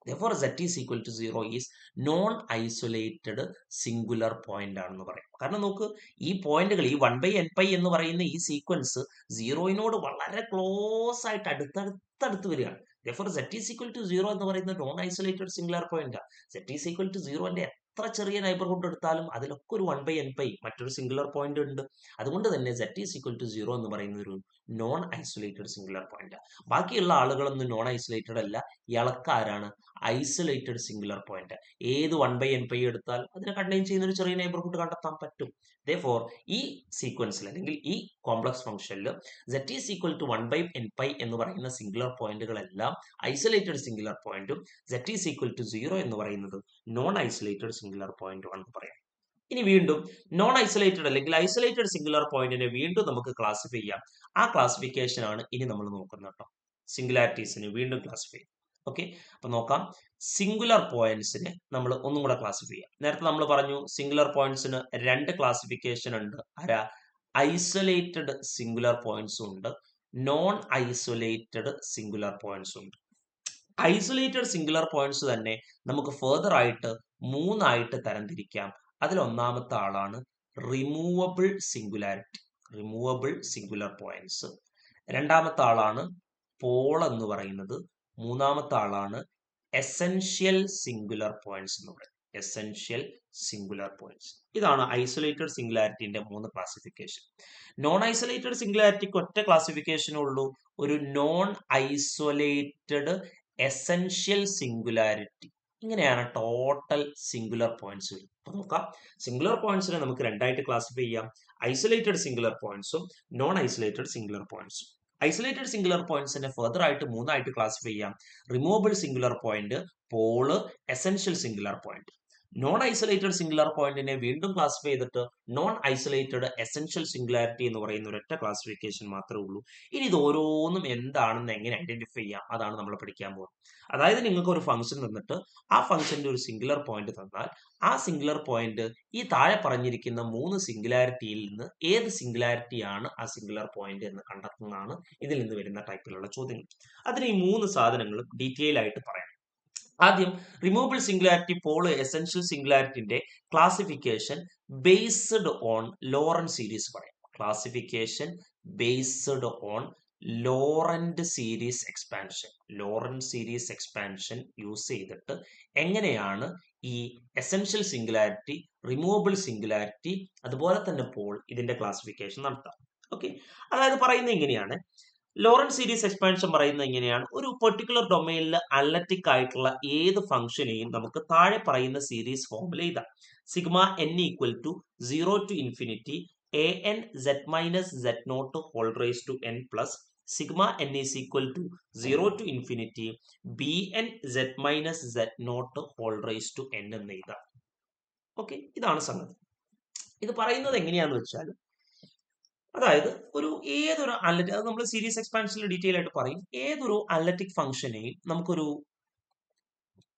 therefore z is equal to 0 is non isolated singular point ആണെന്ന് പറയും. കാരണം നോക്ക്, ഈ പോയിന്റുകൾ ഈ 1 ബൈ n പൈ എന്ന് പറയുന്ന ഈ സീക്വൻസ് 0നോട് വളരെ ക്ലോസ് ആയിട്ട് അടുത്തടുത്ത് വരികയാണ്. therefore z is equal to 0 എന്ന് പറയുന്ന non isolated singular point. z is equal to 0ന്റെ എത്ര ചെറിയ നൈബർഹുഡ് എടുത്താലും അതിലൊക്കെ ഒരു 1/n π മറ്റൊരു സിംഗുലർ പോയിന്റ് ഉണ്ട്. അതുകൊണ്ട് തന്നെ z ഈസ് ഈക്വൽ ടു 0 എന്ന് പറയുന്ന ഒരു നോൺ ഐസൊലേറ്റഡ് സിംഗുലർ പോയിന്റ്. ബാക്കിയുള്ള ആളുകളൊന്നും നോൺ ഐസൊലേറ്റഡ് അല്ല, ഇയാൾക്ക് ആരാണ് ഐസൊലേറ്റഡ് സിംഗുലർ പോയിന്റ്. ഏത് 1/n π എടുത്താൽ അതിനെ കണ്ടെയ്ൻ ചെയ്യുന്ന ഒരു ചെറിയ നൈബർഹുഡ് കണ്ടെത്താൻ പറ്റും. Therefore, ഈ സീക്വൻസിൽ അല്ലെങ്കിൽ ഈ കോംപ്ലക്സ് ഫംഗ്ഷനിൽ z is equal to 1/n π എന്ന് പറയുന്ന സിംഗുലർ പോയിന്റുകളെല്ലാം ഐസൊലേറ്റഡ് സിംഗുലർ പോയിന്റും z ഈസ് ഈക്വൽ ടു 0 എന്ന് പറയുന്നത് നോൺ ഐസൊലേറ്റഡ് സിംഗുലർ പോയിന്റും ആണെന്ന് പറയാം. ഇനി വീണ്ടും നോൺ ഐസൊലേറ്റഡ് അല്ലെങ്കിൽ ഐസൊലേറ്റഡ് സിംഗുലർ പോയിന്റിനെ വീണ്ടും നമുക്ക് ക്ലാസിഫൈ ചെയ്യാം. ആ ക്ലാസിഫിക്കേഷൻ ആണ് ഇനി നമ്മൾ നോക്കുന്നത് കേട്ടോ. സിംഗുലാരിറ്റീസിനെ വീണ്ടും ക്ലാസിഫൈ ചെയ്യാം. ഓക്കെ, അപ്പൊ നോക്കാം. സിംഗുലർ പോയിന്റ്സിനെ നമ്മൾ ഒന്നും കൂടെ ക്ലാസിഫൈ ചെയ്യാം. നേരത്തെ നമ്മൾ പറഞ്ഞു സിംഗുലർ പോയിന്റ്സിന് രണ്ട് ക്ലാസിഫിക്കേഷൻ ഉണ്ട്. ഐസൊലേറ്റഡ് സിംഗുലർ പോയിന്റ്സ് ഉണ്ട്, നോൺ ഐസൊലേറ്റഡ് സിംഗുലർ പോയിന്റ്സ് ഉണ്ട്. ഐസൊലേറ്റഡ് സിംഗുലർ പോയിന്റ്സ് തന്നെ നമുക്ക് ഫെർദർ ആയിട്ട് മൂന്നായിട്ട് തരംതിരിക്കാം. അതിൽ ഒന്നാമത്തെ ആളാണ് removable singularity, removable singular points. രണ്ടാമത്തെ ആളാണ് പോൾ എന്ന് പറയുന്നത്. മൂന്നാമത്തെ ആളാണ് എസെൻഷ്യൽ സിംഗുലർ പോയിന്റ്സ് എന്ന് പറയുന്നത്, എസെൻഷ്യൽ സിംഗുലർ പോയിന്റ്സ്. ഇതാണ് ഐസൊലേറ്റഡ് സിംഗുലാരിറ്റിന്റെ മൂന്ന് ക്ലാസിഫിക്കേഷൻ. നോൺ ഐസൊലേറ്റഡ് സിംഗുലാരിറ്റിക്ക് ഒറ്റ ക്ലാസിഫിക്കേഷനേ ഉള്ളൂ, ഒരു നോൺ ഐസൊലേറ്റഡ് എസെൻഷ്യൽ സിംഗുലാരിറ്റി. ഇങ്ങനെയാണ് ടോട്ടൽ സിംഗുലർ പോയിന്റ്സ് വരും. അപ്പൊ നോക്കാം, സിംഗുലർ പോയിന്റ്സിനെ നമുക്ക് രണ്ടായിട്ട് ക്ലാസിഫൈ ചെയ്യാം, ഐസൊലേറ്റഡ് സിംഗുലർ പോയിന്റ്സും നോൺ ഐസൊലേറ്റഡ് സിംഗുലർ പോയിന്റ്സും. ഐസൊലേറ്റഡ് സിംഗുലർ പോയിന്റ്സിനെ ഫെർദർ ആയിട്ട് മൂന്നായിട്ട് ക്ലാസിഫൈ ചെയ്യാം, removable singular point, pole, essential singular point. Non isolated singular പോയിന്റിനെ വീണ്ടും ക്ലാസിഫൈ ചെയ്തിട്ട് നോൺ ഐസൊലേറ്റഡ് എസെൻഷ്യൽ സിംഗുലാരിറ്റി എന്ന് പറയുന്ന ഒരൊറ്റ ക്ലാസിഫിക്കേഷൻ മാത്രമേ ഉള്ളൂ. ഇനി ഇത് ഓരോന്നും എന്താണെന്ന് എങ്ങനെ ഐഡന്റിഫൈ ചെയ്യാം അതാണ് നമ്മൾ പഠിക്കാൻ പോകുന്നത്. അതായത് നിങ്ങൾക്ക് ഒരു ഫംഗ്ഷൻ തന്നിട്ട് ആ ഫംഗ്ഷന്റെ ഒരു സിംഗുലർ പോയിന്റ് തന്നാൽ ആ സിംഗുലർ പോയിന്റ് ഈ താഴെ പറഞ്ഞിരിക്കുന്ന മൂന്ന് സിംഗുലാരിറ്റിയിൽ നിന്ന് ഏത് സിംഗുലാരിറ്റിയാണ് ആ സിംഗുലർ പോയിന്റ് എന്ന് കണ്ടെത്തുന്നതാണ് ഇതിൽ നിന്ന് വരുന്ന ടൈപ്പിലുള്ള ചോദ്യങ്ങൾ. അതിന് ഈ മൂന്ന് സാധനങ്ങളും ഡീറ്റെയിൽ ആയിട്ട് പറയാം. ആദ്യം റിമൂവബിൾ സിംഗുലാരിറ്റി, പോള്, എസെൻഷ്യൽ സിംഗുലാരിറ്റിന്റെ classification based on Laurent series പറയാം. Classification based on Laurent series expansion. Laurent series expansion use ചെയ്തിട്ട് എങ്ങനെയാണ് ഈ എസെൻഷ്യൽ സിംഗുലാരിറ്റി, റിമൂവബിൾ സിംഗുലാരിറ്റി, അതുപോലെ തന്നെ പോൾ ഇതിന്റെ ക്ലാസിഫിക്കേഷൻ നടത്താം. ഓക്കെ, അതായത് പറയുന്നത് എങ്ങനെയാണ്, ലോറന്റ് സീരീസ് എക്സ്പാൻഷൻ പറയുന്നത് എങ്ങനെയാണ്, ഒരു പെർട്ടിക്കുലർ ഡൊമൈനിൽ അനലറ്റിക് ആയിട്ടുള്ള ഏത് ഫംഗ്ഷനെയും നമുക്ക് താഴെ പറയുന്ന സീരീസ് ഫോമിൽ എഴുതാം. Sigma n equal to 0 to infinity an z minus z nought whole raise to n plus sigma n is equal to 0 to infinity bn z minus z nought whole raise to n എന്ന് എഴുതാം. Okay, ഇതാണ് സംഗതി. ഇത് പറയുന്നത് എങ്ങനെയാന്ന് വെച്ചാൽ, അതായത് ഏതൊരു അനലറ്റിക്, അത് നമ്മൾ സീരീസ് എക്സ്പാൻഷനിൽ ഡീറ്റെയിൽ ആയിട്ട് പറയും, ഏതൊരു അനലറ്റിക് ഫംഗ്ഷനെയും നമുക്കൊരു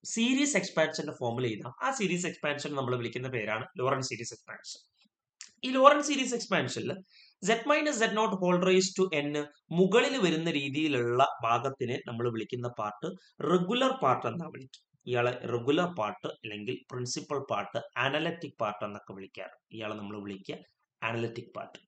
സീരീസ് എക്സ്പാൻഷന്റെ ഫോമിൽ എഴുതാം. ആ സീരീസ് എക്സ്പാൻഷൻ നമ്മൾ വിളിക്കുന്ന പേരാണ് ലോറന്റ് സീരീസ് എക്സ്പാൻഷൻ. ഈ ലോറന്റ് സീരീസ് എക്സ്പാൻഷനിൽ z minus z nought whole raise to n മുകളിൽ വരുന്ന രീതിയിലുള്ള ഭാഗത്തിനെ നമ്മൾ വിളിക്കുന്ന പാർട്ട് റെഗുലർ പാർട്ട് എന്നാണ് വിളിക്കുക. ഇയാളെ റെഗുലർ പാർട്ട് അല്ലെങ്കിൽ പ്രിൻസിപ്പൽ പാർട്ട്, അനലറ്റിക് പാർട്ട് എന്നൊക്കെ വിളിക്കാറ്. ഇയാളെ നമ്മൾ വിളിക്കുക അനലറ്റിക് പാർട്ട്,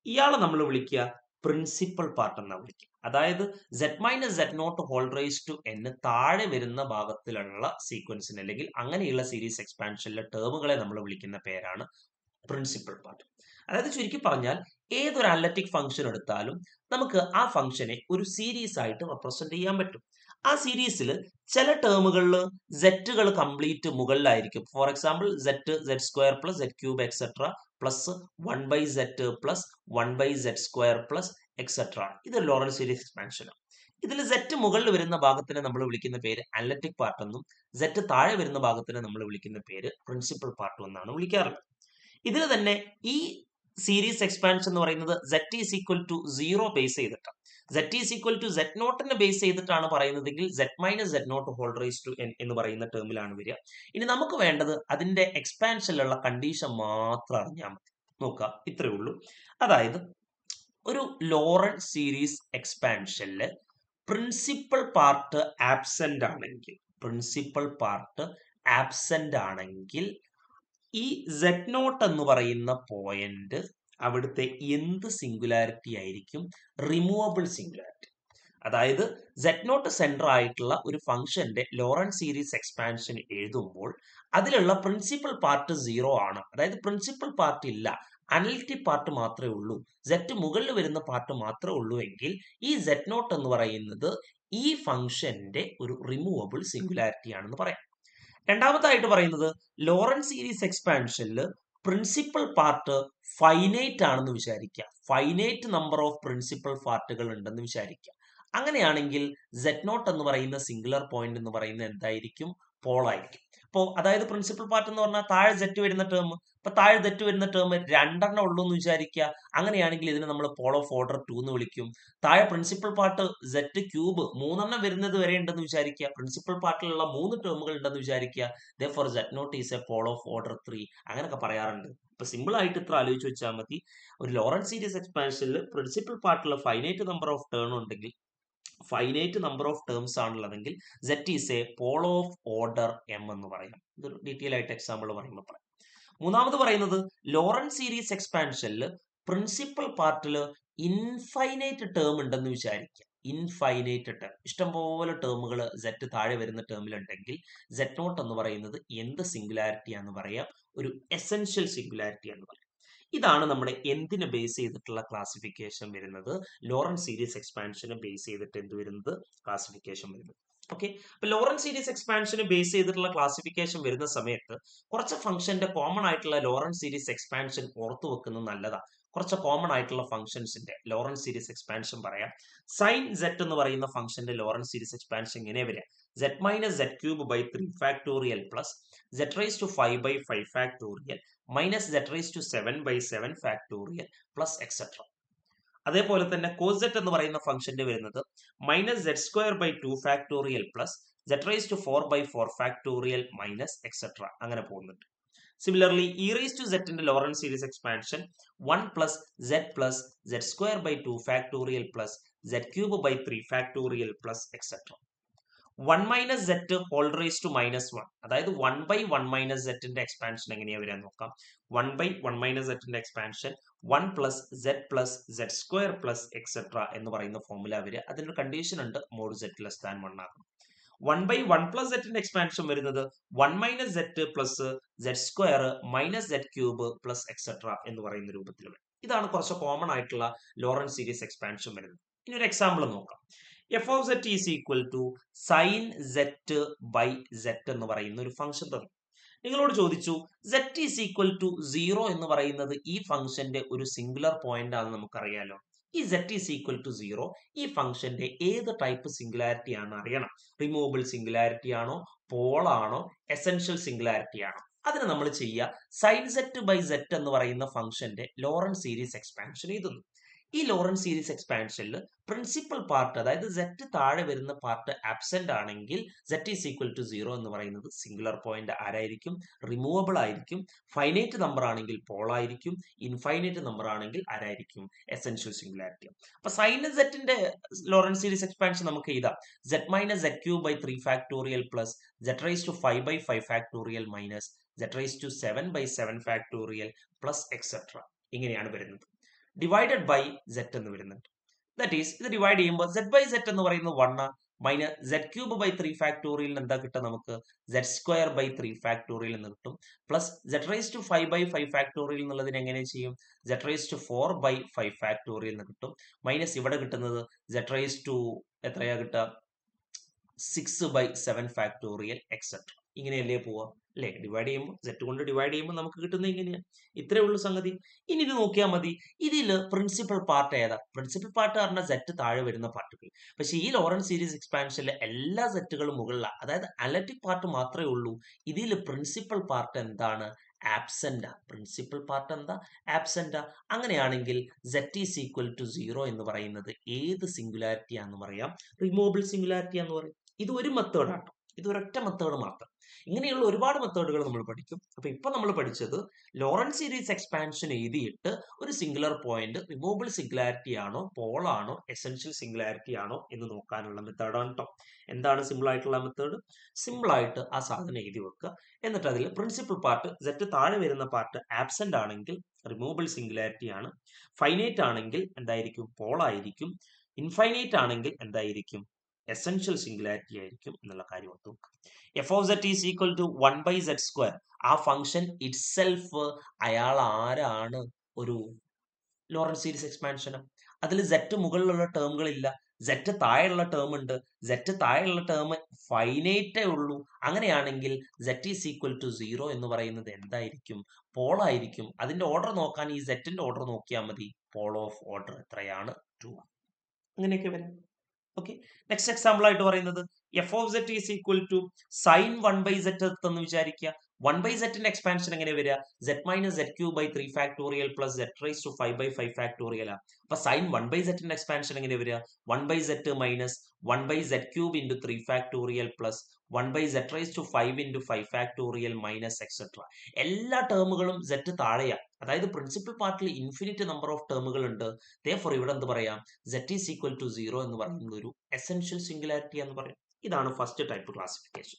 ഇയാളെ നമ്മൾ വിളിക്കുക പ്രിൻസിപ്പൽ പാർട്ട് എന്നാണ് വിളിക്കുക. അതായത് z minus z nought whole raise to n താഴെ വരുന്ന ഭാഗത്തിലുള്ള സീക്വൻസിന് അല്ലെങ്കിൽ അങ്ങനെയുള്ള സീരീസ് എക്സ്പാൻഷനിലെ ടേമുകളെ നമ്മൾ വിളിക്കുന്ന പേരാണ് പ്രിൻസിപ്പൽ പാർട്ട്. അതായത് ചുരുക്കി പറഞ്ഞാൽ ഏതൊരു അനലറ്റിക് ഫംഗ്ഷൻ എടുത്താലും നമുക്ക് ആ ഫംഗ്ഷനെ ഒരു സീരീസ് ആയിട്ട് റെപ്രസെന്റ് ചെയ്യാൻ പറ്റും. ആ സീരീസിൽ ചില ടേമുകളിൽ സെറ്റുകൾ കംപ്ലീറ്റ് മുകളിലായിരിക്കും. For example z square plus z cube etcetera plus 1/z plus 1/z square plus etcetera. ഇത് ലോറന്റ് സീരീസ് എക്സ്പാൻഷൻ. ഇതിൽ z മുകളിൽ വരുന്ന ഭാഗത്തിനെ നമ്മൾ വിളിക്കുന്ന പേര് അനലറ്റിക് പാർട്ട് എന്നും z താഴെ വരുന്ന ഭാഗത്തിനെ നമ്മൾ വിളിക്കുന്ന പേര് പ്രിൻസിപ്പൽ പാർട്ട് എന്നാണ് വിളിക്കാറുള്ളത്. ഇതിൽ തന്നെ ഈ സീരീസ് എക്സ്പാൻഷൻ എന്ന് പറയുന്നത് z is equal to 0 base ചെയ്തിട്ടാണ്. z is equal to z നോട്ടിനെ ബേസ് ചെയ്തിട്ടാണ് പറയുന്നതെങ്കിൽ z minus z nought whole raise to n എന്ന് പറയുന്ന ടേമിലാണ് വരിക. ഇനി നമുക്ക് വേണ്ടത് അതിന്റെ എക്സ്പാൻഷനിലുള്ള കണ്ടീഷൻ മാത്രം അറിഞ്ഞാൽ മതി. നോക്കാം, ഇത്രയേ ഉള്ളൂ. അതായത് ഒരു ലോറന്റ് സീരീസ് എക്സ്പാൻഷനില് പ്രിൻസിപ്പൽ പാർട്ട് ആബ്സെന്റ് ആണെങ്കിൽ, പ്രിൻസിപ്പൽ പാർട്ട് ആബ്സെന്റ് ആണെങ്കിൽ ഈ z നോട്ട് എന്ന് പറയുന്ന പോയിന്റ് അവിടുത്തെ എന്ത് സിംഗുലാരിറ്റി ആയിരിക്കും? Removable singularity. അതായത് Z0 സെന്റർ ആയിട്ടുള്ള ഒരു ഫംഗ്ഷന്റെ ലോറൻസ് സീരീസ് എക്സ്പാൻഷൻ എഴുതുമ്പോൾ അതിലുള്ള പ്രിൻസിപ്പൽ പാർട്ട് 0 ആണ്. അതായത് പ്രിൻസിപ്പൽ പാർട്ട് ഇല്ല, അനലിറ്റിക് പാർട്ട് മാത്രമേ ഉള്ളൂ, Z മുകളിൽ വരുന്ന പാർട്ട് മാത്രമേ ഉള്ളൂ എങ്കിൽ ഈ Z0 എന്ന് പറയുന്നത് ഈ ഫംഗ്ഷന്റെ ഒരു റിമൂവബിൾ സിംഗുലാരിറ്റി ആണെന്ന് പറയാം. രണ്ടാമതായിട്ട് പറയുന്നത് ലോറൻസ് സീരീസ് എക്സ്പാൻഷനിൽ പ്രിൻസിപ്പൽ പാർട്ട് ഫൈനൈറ്റ് ആണെന്ന് വിചാരിക്കുക. ഫൈനൈറ്റ് നമ്പർ ഓഫ് പ്രിൻസിപ്പൽ പാർട്ടുകൾ ഉണ്ടെന്ന് വിചാരിക്കുക. അങ്ങനെയാണെങ്കിൽ Z0 എന്ന് പറയുന്ന സിംഗുലർ പോയിന്റ് എന്ന് പറയുന്നത് എന്തായിരിക്കും? പോളായിരിക്കും. അപ്പോൾ അതായത് പ്രിൻസിപ്പൽ പാർട്ട് എന്ന് പറഞ്ഞാൽ താഴെ Z വരുന്ന ടേം, ഇപ്പൊ താഴെ Z വരുന്ന ടേം രണ്ടെണ്ണം ഉള്ളൂ എന്ന് വിചാരിക്കുക. അങ്ങനെയാണെങ്കിൽ ഇതിനെ നമ്മൾ പോൾ ഓഫ് ഓർഡർ 2 എന്ന് വിളിക്കും. താഴെ പ്രിൻസിപ്പൽ പാർട്ട് Z ക്യൂബ് 3 വരുന്നത് വരെ ഉണ്ടെന്ന് വിചാരിക്കുക. പ്രിൻസിപ്പൽ പാർട്ടിലുള്ള 3 ടേമുകൾ ഉണ്ടെന്ന് വിചാരിക്കുക. Therefore Z0 is a pole of order 3. അങ്ങനെയൊക്കെ പറയാറുണ്ട്. ഇപ്പൊ സിമ്പിൾ ആയിട്ട് ഇത്ര ആലോചിച്ച് വെച്ചാൽ മതി. ഒരു ലോറൻസ് സീരീസ് എക്സ്പാൻഷനിൽ പ്രിൻസിപ്പൽ പാർട്ടിലുള്ള ഫൈനൈറ്റ് നമ്പർ ഓഫ് ടേൺ ഉണ്ടെങ്കിൽ, ഫൈനൈറ്റ് നമ്പർ ഓഫ് ടേംസ് ആണുള്ളതെങ്കിൽ Z is A pole of order M എന്ന് പറയാം. ഇതൊരു ഡീറ്റെയിൽ ആയിട്ട് എക്സാമ്പിൾ പറയുമ്പോൾ പറയാം. മൂന്നാമത് പറയുന്നത് ലോറൻസ് സീരീസ് എക്സ്പാൻഷനിൽ പ്രിൻസിപ്പൽ പാർട്ടിൽ ഇൻഫൈനൈറ്റ് ടേം ഉണ്ടെന്ന് വിചാരിക്കുക. ഇൻഫൈനൈറ്റ് ടേം, ഇഷ്ടംപോലെ ടേമുകൾ Z താഴെ വരുന്ന ടേമിലുണ്ടെങ്കിൽ Z0 എന്ന് പറയുന്നത് എന്ത് സിംഗുലാരിറ്റി ആണെന്ന് പറയാം? ഒരു എസെൻഷ്യൽ സിംഗുലാരിറ്റി എന്ന് പറയാം. ഇതാണ് നമ്മുടെ എന്തിനെ ബേസ് ചെയ്തിട്ടുള്ള ക്ലാസിഫിക്കേഷൻ വരുന്നത്? ലോറൻസ് സീരീസ് എക്സ്പാൻഷനെ ബേസ് ചെയ്തിട്ട് എന്ത് വരുന്നത്? ക്ലാസിഫിക്കേഷൻ വരുന്നത്. ഓക്കെ, അപ്പൊ ലോറൻസ് സീരീസ് എക്സ്പാൻഷന് ബേസ് ചെയ്തിട്ടുള്ള ക്ലാസിഫിക്കേഷൻ വരുന്ന സമയത്ത് കുറച്ച് ഫംഗ്ഷന്റെ കോമൺ ആയിട്ടുള്ള ലോറൻസ് സീരീസ് എക്സ്പാൻഷൻ ഓർത്തു വെക്കുന്നത് നല്ലതാണ്. കുറച്ച് കോമൺ ആയിട്ടുള്ള ഫംഗ്ഷൻസിന്റെ ലോറൻസ് സീരീസ് എക്സ്പാൻഷൻ പറയാം. സൈൻ Z എന്ന് പറയുന്ന ഫംഗ്ഷന്റെ ലോറൻസ് സീരീസ് എക്സ്പാൻഷൻ ഇങ്ങനെ വരിക: Z minus Z cube by 3 factorial plus Z rice to 5 by 5 factorial minus Z rice to 7 by 7 factorial plus etcetera. അതേപോലെ തന്നെ കോസ് Z എന്ന് പറയുന്ന ഫംഗ്ഷന്റെ വരുന്നത് minus Z square by 2 factorial plus Z rice to 4 by 4 factorial minus etcetera. അങ്ങനെ പോകുന്നുണ്ട്. Similarly E rise to സെറ്റിന്റെ Laurent series expansion 1 plus Z square by 2 factorial plus Z cube by 3 factorial plus etcetera. 1 minus Z whole rise to minus 1, അതായത് 1 by 1 minus Zന്റെ expansion എങ്ങനെയാ വരാൻ നോക്കാം. 1 by 1 minus Zന്റെ expansion 1 plus Z square plus etcetera എന്ന് പറയുന്ന formula വരിക. അതിനൊരു കണ്ടീഷൻ ഉണ്ട്, മോഡ് Z ലെസ് ദാൻ 1 ആകും. 1 ബൈ 1 പ്ലസ് Zന്റെ എക്സ്പാൻഷൻ വരുന്നത് 1 minus Z plus Z square minus Z cube plus etcetera എന്ന് പറയുന്ന രൂപത്തിൽ വരും. ഇതാണ് കുറച്ച് കോമൺ ആയിട്ടുള്ള ലോറൻസ് സീരീസ് എക്സ്പാൻഷൻ വരുന്നത്. ഇനി ഒരു എക്സാമ്പിൾ നോക്കാം. F of Z is equal to sine Z by Z എന്ന് പറയുന്ന ഒരു ഫംഗ്ഷൻ തന്നു. നിങ്ങളോട് ചോദിച്ചു Z ഈസ് ഈക്വൽ ടു 0 എന്ന് പറയുന്നത് ഈ ഫംഗ്ഷന്റെ ഒരു സിംഗുലർ പോയിന്റ് ആണെന്ന് നമുക്കറിയാലോ. ഈ Z ഈസ് ഈക്വൽ ടു 0 ഈ ഫംഗ്ഷന്റെ ഏത് ടൈപ്പ് സിംഗുലാരിറ്റി ആണെന്ന് അറിയണം. റിമൂവബിൾ സിംഗുലാരിറ്റി ആണോ, പോൾ ആണോ, എസെൻഷ്യൽ സിംഗുലാരിറ്റി ആണോ? അതിന് നമ്മൾ ചെയ്യുക സൈൻ Z ബൈ Z എന്ന് പറയുന്ന ഫംഗ്ഷന്റെ ലോറൻസ് സീരീസ് എക്സ്പാൻഷൻ എഴുതുന്നു. ഈ ലോറൻസ് സീരീസ് എക്സ്പാൻഷനിൽ പ്രിൻസിപ്പൽ പാർട്ട്, അതായത് Z താഴെ വരുന്ന പാർട്ട് ആബ്സെന്റ് ആണെങ്കിൽ Z ഈസ് ഈക്വൽ ടു 0 എന്ന് പറയുന്നത് സിംഗുലർ പോയിന്റ് ആരായിരിക്കും? റിമൂവബിൾ ആയിരിക്കും. ഫൈനൈറ്റ് നമ്പർ ആണെങ്കിൽ പോൾ ആയിരിക്കും. ഇൻഫൈനൈറ്റ് നമ്പർ ആണെങ്കിൽ ആരായിരിക്കും? Essential singularity. അപ്പൊ സൈൻ Zന്റെ ലോറൻസ് സീരീസ് എക്സ്പാൻഷൻ നമുക്ക് എഴുതാം. Z minus Z cube by 3 factorial plus Z rice to 5 by 5 factorial minus Z rice to 7 by 7 factorial plus etcetera. ഇങ്ങനെയാണ് വരുന്നത്. ഡിവൈഡഡ് ബൈ Z എന്ന് വരുന്നുണ്ട്. ദാറ്റ് ഈസ് ഇത് divide ചെയ്യുമ്പോൾ Z ബൈ Z എന്ന് പറയുന്നത് 1 minus Z cube by 3 factorial എന്താ കിട്ടുക നമുക്ക്? Z സ്ക്വയർ ബൈ 3 ഫാക്ടോറിയൽ എന്ന് കിട്ടും. Plus Z rice to 5 by 5 factorial എന്നുള്ളതിന് എങ്ങനെ ചെയ്യും? Z rice to 4 by 5 factorial എന്ന് കിട്ടും. മൈനസ് ഇവിടെ കിട്ടുന്നത് Z റൈസ് ടു എത്രയാ കിട്ടുക? 6 ബൈ 7 ഫാക്ടോറിയൽ എക്സെട്ര. ഇങ്ങനെയല്ലേ പോവാ അല്ലേ? ഡിവൈഡ് ചെയ്യുമ്പോൾ Z കൊണ്ട് ഡിവൈഡ് ചെയ്യുമ്പോൾ നമുക്ക് കിട്ടുന്നത് ഇങ്ങനെയാണ്. ഇത്രേ ഉള്ളൂ സംഗതി. ഇനി ഇത് നോക്കിയാൽ മതി. ഇതിൽ പ്രിൻസിപ്പൽ പാർട്ട് ഏതാ? പ്രിൻസിപ്പൽ പാർട്ട് പറഞ്ഞാൽ Z താഴെ വരുന്ന പാർട്ടുകൾ. പക്ഷെ ഈ ലോറൻസ് സീരീസ് എക്സ്പാൻഷനിലെ എല്ലാ സെറ്റുകളും മുകളിലാണ്, അതായത് അനലിറ്റിക് പാർട്ട് മാത്രമേ ഉള്ളൂ. ഇതിൽ പ്രിൻസിപ്പൽ പാർട്ട് എന്താണ്? ആബ്സെന്റാ. പ്രിൻസിപ്പൽ പാർട്ട് എന്താ? ആബ്സെന്റാ. അങ്ങനെയാണെങ്കിൽ Z ഈസ് ഈക്വൽ ടു 0 എന്ന് പറയുന്നത് ഏത് സിംഗുലാരിറ്റി ആണെന്ന് പറയാം? റിമൂവബിൾ സിംഗുലാരിറ്റി എന്ന് പറയും. ഇത് ഒരു മെത്തേഡാണ്, ഇത് ഒരൊറ്റ മെത്തേഡ് മാത്രം. ഇങ്ങനെയുള്ള ഒരുപാട് മെത്തേഡുകൾ നമ്മൾ പഠിക്കും. അപ്പൊ ഇപ്പൊ നമ്മൾ പഠിച്ചത് ലോറൻസ് സീരീസ് എക്സ്പാൻഷൻ എഴുതിയിട്ട് ഒരു സിംഗുലർ പോയിന്റ് റിമൂവബിൾ സിംഗുലാരിറ്റി ആണോ, പോൾ ആണോ, എസെൻഷ്യൽ സിംഗുലാരിറ്റി ആണോ എന്ന് നോക്കാനുള്ള മെത്തേഡാണ് കേട്ടോ. എന്താണ് സിമ്പിൾ ആയിട്ടുള്ള മെത്തേഡ്? സിമ്പിൾ ആയിട്ട് ആ സാധനം എഴുതി വെക്കുക. എന്നിട്ട് അതിൽ പ്രിൻസിപ്പൽ പാർട്ട് Z താഴെ വരുന്ന പാർട്ട് ആബ്സെന്റ് ആണെങ്കിൽ റിമൂവബിൾ സിംഗുലാരിറ്റി ആണ്. ഫൈനൈറ്റ് ആണെങ്കിൽ എന്തായിരിക്കും? പോൾ ആയിരിക്കും. ഇൻഫൈനൈറ്റ് ആണെങ്കിൽ എന്തായിരിക്കും? എസെൻഷ്യൽ സിംഗുലാരിറ്റി ആയിരിക്കും എന്നുള്ള കാര്യം ഓർത്ത് നോക്കുക. F of set is equal to 1/z². ആ ഫംഗ്ഷൻ ഇറ്റ്സെൽഫ് അയാൾ ആരാണ്? ഒരു ലോറന്റ് സീരീസ് എക്സ്പാൻഷനും. അതിൽ സെറ്റ് മുകളിലുള്ള ടേമുകളില്ല, സെറ്റ് താഴെയുള്ള ടേം ഉണ്ട്. സെറ്റ് താഴെയുള്ള ടേം ഫൈനൈറ്റേ ഉള്ളൂ. അങ്ങനെയാണെങ്കിൽ സെറ്റ് ഈസ് ഈക്വൽ ടു 0 എന്ന് പറയുന്നത് എന്തായിരിക്കും? പോളായിരിക്കും. അതിന്റെ ഓർഡർ നോക്കാൻ ഈ സെറ്റിന്റെ ഓർഡർ നോക്കിയാൽ മതി. പോൾ ഓഫ് ഓർഡർ എത്രയാണ്? 2. അങ്ങനെയൊക്കെ വരും. ഓക്കെ, നെക്സ്റ്റ് എക്സാമ്പിൾ ആയിട്ട് പറയുന്നത് F of set is equal to sine 1/z എന്ന് വിചാരിക്കുക. 1/zന്റെ എക്സ്പാൻഷൻ എങ്ങനെ വരിക? z minus z³ 3 plus z × 5/5 അപ്പൊ സൈൻ 1/zന്റെ എക്സ്പാൻഷൻ എങ്ങനെ വരിക? 1/z minus 1/z³ 3 plus 1/z⁵ minus etcetera. എല്ലാ ടേമുകളും z താഴെയാ. അതായത് പ്രിൻസിപ്പൽ പാർട്ടിൽ ഇൻഫിനിറ്റ് നമ്പർ ഓഫ് ടേമുകൾ ഉണ്ട്. therefore ഇവിടെ എന്ത് പറയാം? z ഈസ് ഈക്വൽ ടു 0 എന്ന് പറയുന്നത് ഒരു എസെൻഷ്യൽ സിംഗുലാരിറ്റി എന്ന് പറയും. ഇതാണ് ഫസ്റ്റ് ടൈപ്പ് ക്ലാസിഫിക്കേഷൻ.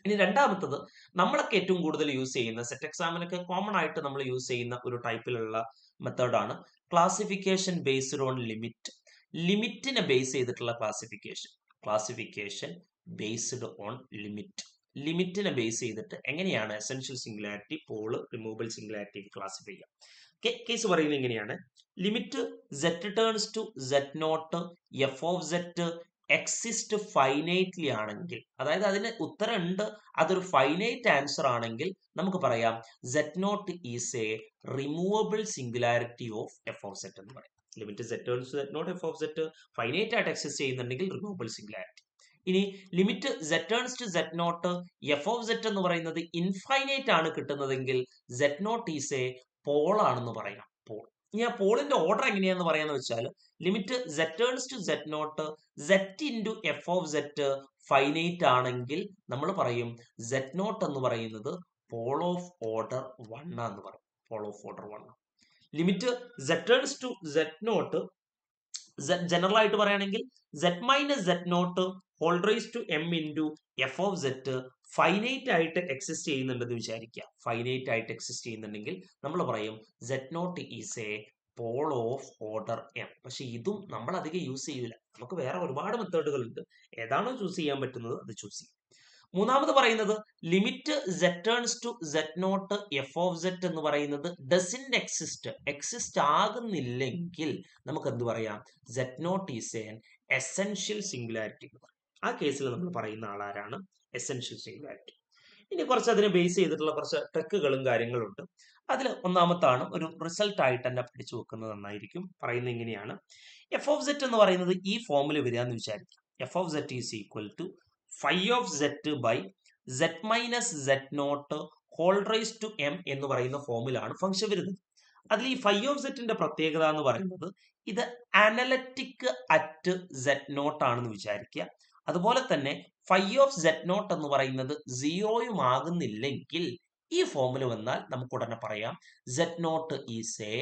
ഇനി രണ്ടാമത്തത് നമ്മളൊക്കെ ഏറ്റവും കൂടുതൽ യൂസ് ചെയ്യുന്ന, സെറ്റ് എക്സാമിനൊക്കെ കോമൺ ആയിട്ട് നമ്മൾ യൂസ് ചെയ്യുന്ന ഒരു ടൈപ്പിലുള്ള മെത്തേഡാണ് ക്ലാസിഫിക്കേഷൻ ബേസ്ഡ് ഓൺ ലിമിറ്റ്. ലിമിറ്റിനെ ബേസ് ചെയ്തിട്ടുള്ള ക്ലാസിഫിക്കേഷൻ ബേസ്ഡ് ഓൺ ലിമിറ്റ്. ലിമിറ്റിനെ ബേസ് ചെയ്തിട്ട് എങ്ങനെയാണ് essential singularity, pole, removable singularity classify ചെയ്യാം. കേസ് പറയുന്നത് ഇങ്ങനെയാണ്. Limit z turns to z0 F of z exist finitely ആണെങ്കിൽ, അതായത് അതിന് ഉത്തരം ഉണ്ട്, അതൊരു ഫൈനൈറ്റ് ആൻസർ ആണെങ്കിൽ നമുക്ക് പറയാം z0 is A removable singularity of F of set എന്ന് പറയും. Limit z turns to z0 F of Z finite ആയിട്ട് എക്സിസ്റ്റ് ചെയ്യുന്നുണ്ടെങ്കിൽ റിമൂവബിൾ സിംഗുലാരിറ്റി. ഇനി limit z turns to z0 F of set എന്ന് പറയുന്നത് ഇൻഫൈനൈറ്റ് ആണ് കിട്ടുന്നതെങ്കിൽ z0 ഈസ് എ പോൾ ആണെന്ന് പറയാം. പോൾ. ഇനി ആ പോളിന്റെ ഓർഡർ എങ്ങനെയാന്ന് പറയാന്ന് വെച്ചാൽ limit z turns to z0 z into F of Z finite ആണെങ്കിൽ നമ്മൾ പറയും z0 എന്ന് പറയുന്നത് പോൾ ഓഫ് ഓർഡർ 1 എന്ന് പറയും. Pole of order 1. Limit z turns to z0 general ആയിട്ട് പറയുകയാണെങ്കിൽ z minus z0 whole rise to m into F of Z finite ആയിട്ട് എക്സിസ്റ്റ് ചെയ്യുന്നുണ്ടെന്ന് വിചാരിക്കുക. ഫൈനൈറ്റ് ആയിട്ട് എക്സിസ്റ്റ് ചെയ്യുന്നുണ്ടെങ്കിൽ നമ്മൾ പറയും z0 is A pole of order m. പക്ഷെ ഇതും നമ്മൾ അധികം യൂസ് ചെയ്യില്ല. നമുക്ക് വേറെ ഒരുപാട് മെത്തേഡുകൾ ഉണ്ട്. ഏതാണോ ചൂസ് ചെയ്യാൻ പറ്റുന്നത് അത് ചൂസ് ചെയ്യും. മൂന്നാമത് പറയുന്നത് limit z turns to z0 F of set എന്ന് പറയുന്നത് ഡസിന്റ് എക്സിസ്റ്റ് ആകുന്നില്ലെങ്കിൽ നമുക്ക് എന്ത് പറയാം? z0 is N essential singularity എന്ന് പറയും. ആ കേസിൽ നമ്മൾ പറയുന്ന ആളാരാണ്? Essential singularity. ഇനി കുറച്ച് അതിനെ ബേസ് ചെയ്തിട്ടുള്ള കുറച്ച് ട്രിക്കുകളും കാര്യങ്ങളും ഉണ്ട്. അതിൽ ഒന്നാമത്താണ് ഒരു റിസൾട്ട് ആയിട്ട് തന്നെ പഠിച്ചു വെക്കുന്നത് നന്നായിരിക്കും. പറയുന്നത് ഇങ്ങനെയാണ്. എഫ് ഓഫ് സെറ്റ് എന്ന് പറയുന്നത് ഈ ഫോമിൽ വരിക എന്ന് വിചാരിക്കും. F of set is equal to phi of Z by z minus z0 whole rise to m എന്ന് പറയുന്ന ഫോമിലാണ് ഫംഗ്ഷൻ വരുന്നത്. അതിൽ ഈ ഫൈ ഓഫ് സെറ്റിന്റെ പ്രത്യേകത എന്ന് പറയുന്നത് ഇത് അനലറ്റിക് അറ്റ് z0 ആണെന്ന് വിചാരിക്കുക. അതുപോലെ തന്നെ ഫൈ ഓഫ് z0 എന്ന് പറയുന്നത് 0 ആകുന്നില്ലെങ്കിൽ ഈ ഫോമിൽ വന്നാൽ നമുക്ക് ഉടനെ പറയാം z0 is A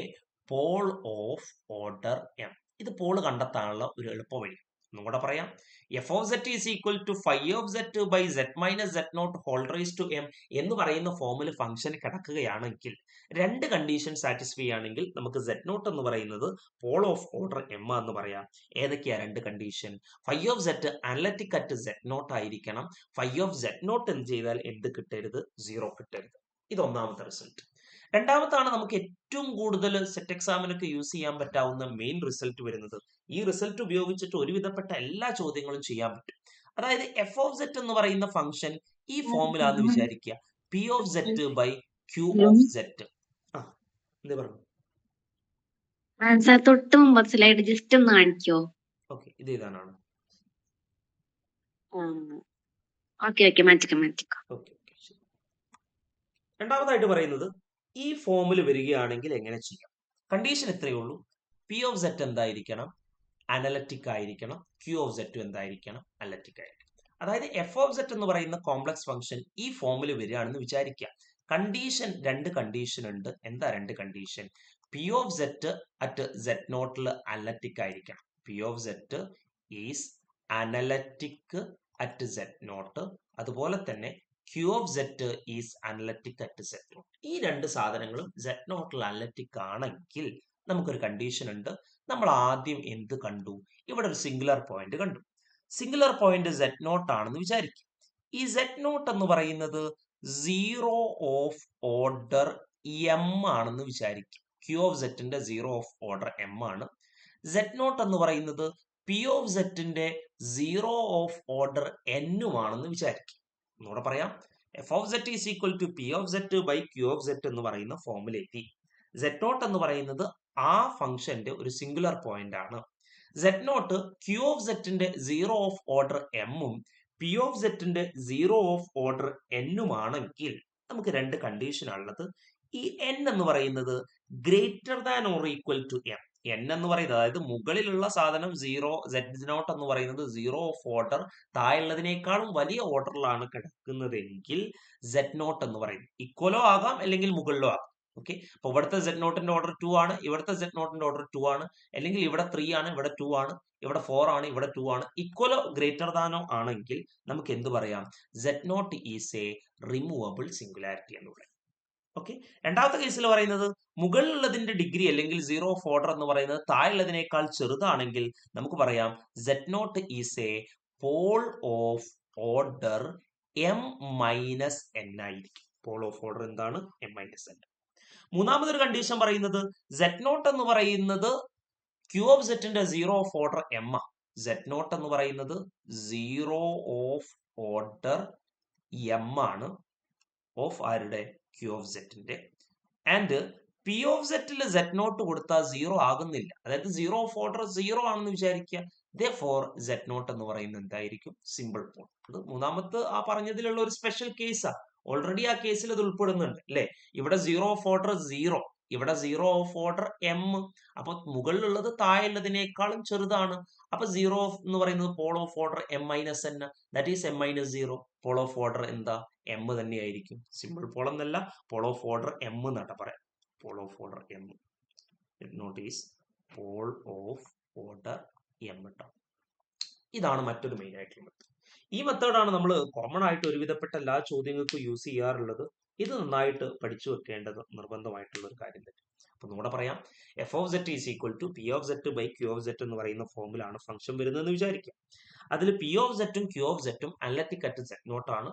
pole of order m. ഇത് പോൾ കണ്ടെത്താനുള്ള ഒരു എളുപ്പ വഴി. ഒന്നുകൂടെ പറയാം. F of set is equal to phi of Z by z minus z0 whole rise to m എന്ന് പറയുന്ന ഫോമിൽ ഫംഗ്ഷൻ കിടക്കുകയാണെങ്കിൽ, രണ്ട് കണ്ടീഷൻ സാറ്റിസ്ഫൈ ആണെങ്കിൽ നമുക്ക് z0 എന്ന് പറയുന്നത് പോൾ ഓഫ് ഓർഡർ m എന്ന് പറയാം. ഏതൊക്കെയാ രണ്ട് condition? Phi of z analytic at z0 ആയിരിക്കണം. ഫൈ ഓഫ് z0 എന്ത് ചെയ്താൽ എന്ത് കിട്ടരുത്? 0 കിട്ടരുത്. ഇത് ഒന്നാമത്തെ റിസൾട്ട്. രണ്ടാമത്താണ് നമുക്ക് ഏറ്റവും കൂടുതൽ സെറ്റ് എക്സാമിനൊക്കെ യൂസ് ചെയ്യാൻ പറ്റാവുന്ന മെയിൻ റിസൾട്ട് വരുന്നത്. ഈ റിസൾട്ട് ഉപയോഗിച്ചിട്ട് ഒരുവിധപ്പെട്ട എല്ലാ ചോദ്യങ്ങളും ചെയ്യാൻ പറ്റും. അതായത് എഫ് ഓഫ് സെറ്റ് എന്ന് പറയുന്ന ഫംഗ്ഷൻ ഈ ഫോമിലാന്ന് വിചാരിക്കുക. P of Z by Q of set. എന്താ പറഞ്ഞു? ആൻസർ തൊട്ട് മുമ്പ് സ്ലൈഡ് ജസ്റ്റ് ഒന്ന് കാണിക്കോ? ഓക്കെ, ഇത് ഏതാണാണ്? ഓക്കെ മാറ്റിക്കോ. ഓക്കെ, ശരി. രണ്ടാമതായിട്ട് പറയുന്നത് ഈ ഫോമിൽ വരികയാണെങ്കിൽ എങ്ങനെ ചെയ്യാം? കണ്ടീഷൻ എത്രയേ ഉള്ളൂ. പി ഓഫ് സെറ്റ് എന്തായിരിക്കണം? അനലറ്റിക് ആയിരിക്കണം. ക്യൂ ഓഫ് സെറ്റ് എന്തായിരിക്കണം? അനലറ്റിക് ആയിരിക്കണം. അതായത് എഫ് ഓഫ് സെറ്റ് എന്ന് പറയുന്ന കോംപ്ലക്സ് ഫംഗ്ഷൻ ഈ ഫോമിൽ വരികയാണെന്ന് വിചാരിക്കുക. കണ്ടീഷൻ, രണ്ട് കണ്ടീഷൻ ഉണ്ട്. എന്താ രണ്ട് condition? P of z at z0 analytic ആയിരിക്കണം. P of set is analytic at z0. അതുപോലെ തന്നെ q of set is analytic at z0. ഈ രണ്ട് സാധനങ്ങളും z0 അനലറ്റിക് ആണെങ്കിൽ നമുക്കൊരു കണ്ടീഷൻ ഉണ്ട്. നമ്മൾ ആദ്യം എന്ത് കണ്ടു? ഇവിടെ ഒരു സിംഗുലർ പോയിന്റ് കണ്ടു. സിംഗുലർ പോയിന്റ് Z0 ആണെന്ന് വിചാരിക്കും. ഈ Z0 എന്ന് പറയുന്നത് 0 ഓഫ് ഓർഡർ M ആണെന്ന് വിചാരിക്കും. Q ഓഫ് Zന്റെ 0 ഓഫ് ഓർഡർ M ആണ്. Z0 എന്ന് പറയുന്നത് P ഓഫ് Zന്റെ 0 ഓഫ് ഓർഡർ N ആണെന്ന് വിചാരിക്കും. ഒന്നുകൂടെ പറയാം. F of Z is equal to P of Z by Q of Z എന്ന് പറയുന്ന ഫോമിലെത്തി. Z0 എന്ന് പറയുന്നത് ആ ഫംഗ്ഷന്റെ ഒരു സിംഗുലർ പോയിന്റ് ആണ്. Z0 Q ഓഫ് Zന്റെ 0 ഓഫ് ഓർഡർ M ഉം P ഓഫ് Zന്റെ 0 ഓഫ് ഓർഡർ N ആണെങ്കിൽ നമുക്ക് രണ്ട് കണ്ടീഷൻ ഉള്ളത്. ഈ N എന്ന് പറയുന്നത് greater than or equal to M. N എന്ന് പറയുന്നത്, അതായത് മുകളിലുള്ള സാധനം 0, Z0 എന്ന് പറയുന്നത് 0 ഓഫ് ഓർഡർ, താഴെയുള്ളതിനേക്കാളും വലിയ ഓർഡറിലാണ് കിടക്കുന്നതെങ്കിൽ Z0 എന്ന് പറയുന്നത് ഇക്വലോ ആകാം അല്ലെങ്കിൽ മുകളിലോ ആകാം. ഓക്കെ, അപ്പൊ ഇവിടുത്തെ Z0ന്റെ ഓർഡർ 2 ആണ്, ഇവിടുത്തെ Z0ന്റെ ഓർഡർ 2 ആണ്, അല്ലെങ്കിൽ ഇവിടെ 3 ആണ്, ഇവിടെ 2 ആണ്, ഇവിടെ 4 ആണ്, ഇവിടെ 2 ആണ്. ഇക്വലോ ഗ്രേറ്റർ ദാനോ ആണെങ്കിൽ നമുക്ക് എന്ത് പറയാം? Z0 is A removable singularity എന്ന് പറയാം. ഓക്കെ, രണ്ടാമത്തെ കേസിൽ പറയുന്നത് മുകളിലുള്ളതിന്റെ ഡിഗ്രി അല്ലെങ്കിൽ 0 ഓഫ് ഓർഡർ എന്ന് പറയുന്നത് താഴെയുള്ളതിനേക്കാൾ ചെറുതാണെങ്കിൽ നമുക്ക് പറയാം Z0 is A pole of order M-N ആയിരിക്കും. പോൾ ഓഫ് ഓർഡർ എന്താണ്? M-N. മൂന്നാമതൊരു കണ്ടീഷൻ പറയുന്നത് Z0 എന്ന് പറയുന്നത് Q ഓഫ് Zന്റെ 0 ഓഫ് ഓർഡർ M ആ. Z0 എന്ന് പറയുന്നത് 0 ഓഫ് ഓർഡർ M ആണ്, ഓഫ് ആരുടെ? Q ഓഫ് Zന്റെ. ആൻഡ് P ഓഫ് Zൽ Z0 കൊടുത്താൽ 0 ആകുന്നില്ല, അതായത് 0 ഓഫ് ഓർഡർ 0 ആണെന്ന് വിചാരിക്കുക. Therefore Z0 എന്ന് പറയുന്നത് എന്തായിരിക്കും? Simple Paul. അത് മൂന്നാമത്തെ ആ പറഞ്ഞതിലുള്ള ഒരു സ്പെഷ്യൽ കേസാ. ഓൾറെഡി ആ കേസിൽ അത് ഉൾപ്പെടുന്നുണ്ട് അല്ലെ? ഇവിടെ 0 ഓഫ് ഓർഡർ 0, ഇവിടെ 0 ഓഫ് ഓർഡർ M. അപ്പൊ മുകളിലുള്ളത് താഴെയുള്ളതിനേക്കാളും ചെറുതാണ്. അപ്പൊ 0 എന്ന് പറയുന്നത് pole of order M-N, that is M-0. Pole of order എന്താ? M തന്നെയായിരിക്കും. സിമ്പിൾ പോൾ എന്നല്ല, പോൾ ഓഫ് ഓർഡർ M എന്നാണ് പറയാം. Pole of order M. Notice pole of order M ട്ടോ. ഇതാണ് മറ്റൊരു മെയിൻ ആയിട്ടുള്ള മെത്തേഡ്. ഈ മെത്തേഡാണ് നമ്മൾ കോമൺ ആയിട്ട് ഒരുവിധപ്പെട്ട എല്ലാ ചോദ്യങ്ങൾക്കും യൂസ് ചെയ്യാറുള്ളത്. ഇത് നന്നായിട്ട് പഠിച്ചു വെക്കേണ്ടത് നിർബന്ധമായിട്ടുള്ള ഒരു കാര്യം തന്നെ. അപ്പൊ നമ്മുടെ പറയാം, F of Z is equal to P of Z by Q of Z എന്ന് പറയുന്ന ഫോമിലാണ് ഫംഗ്ഷൻ വരുന്നതെന്ന് വിചാരിക്കാം. അതിൽ P of Z ഉം Q of Z ഉം അനലിറ്റിക് അറ്റ് Z0 ആണ്.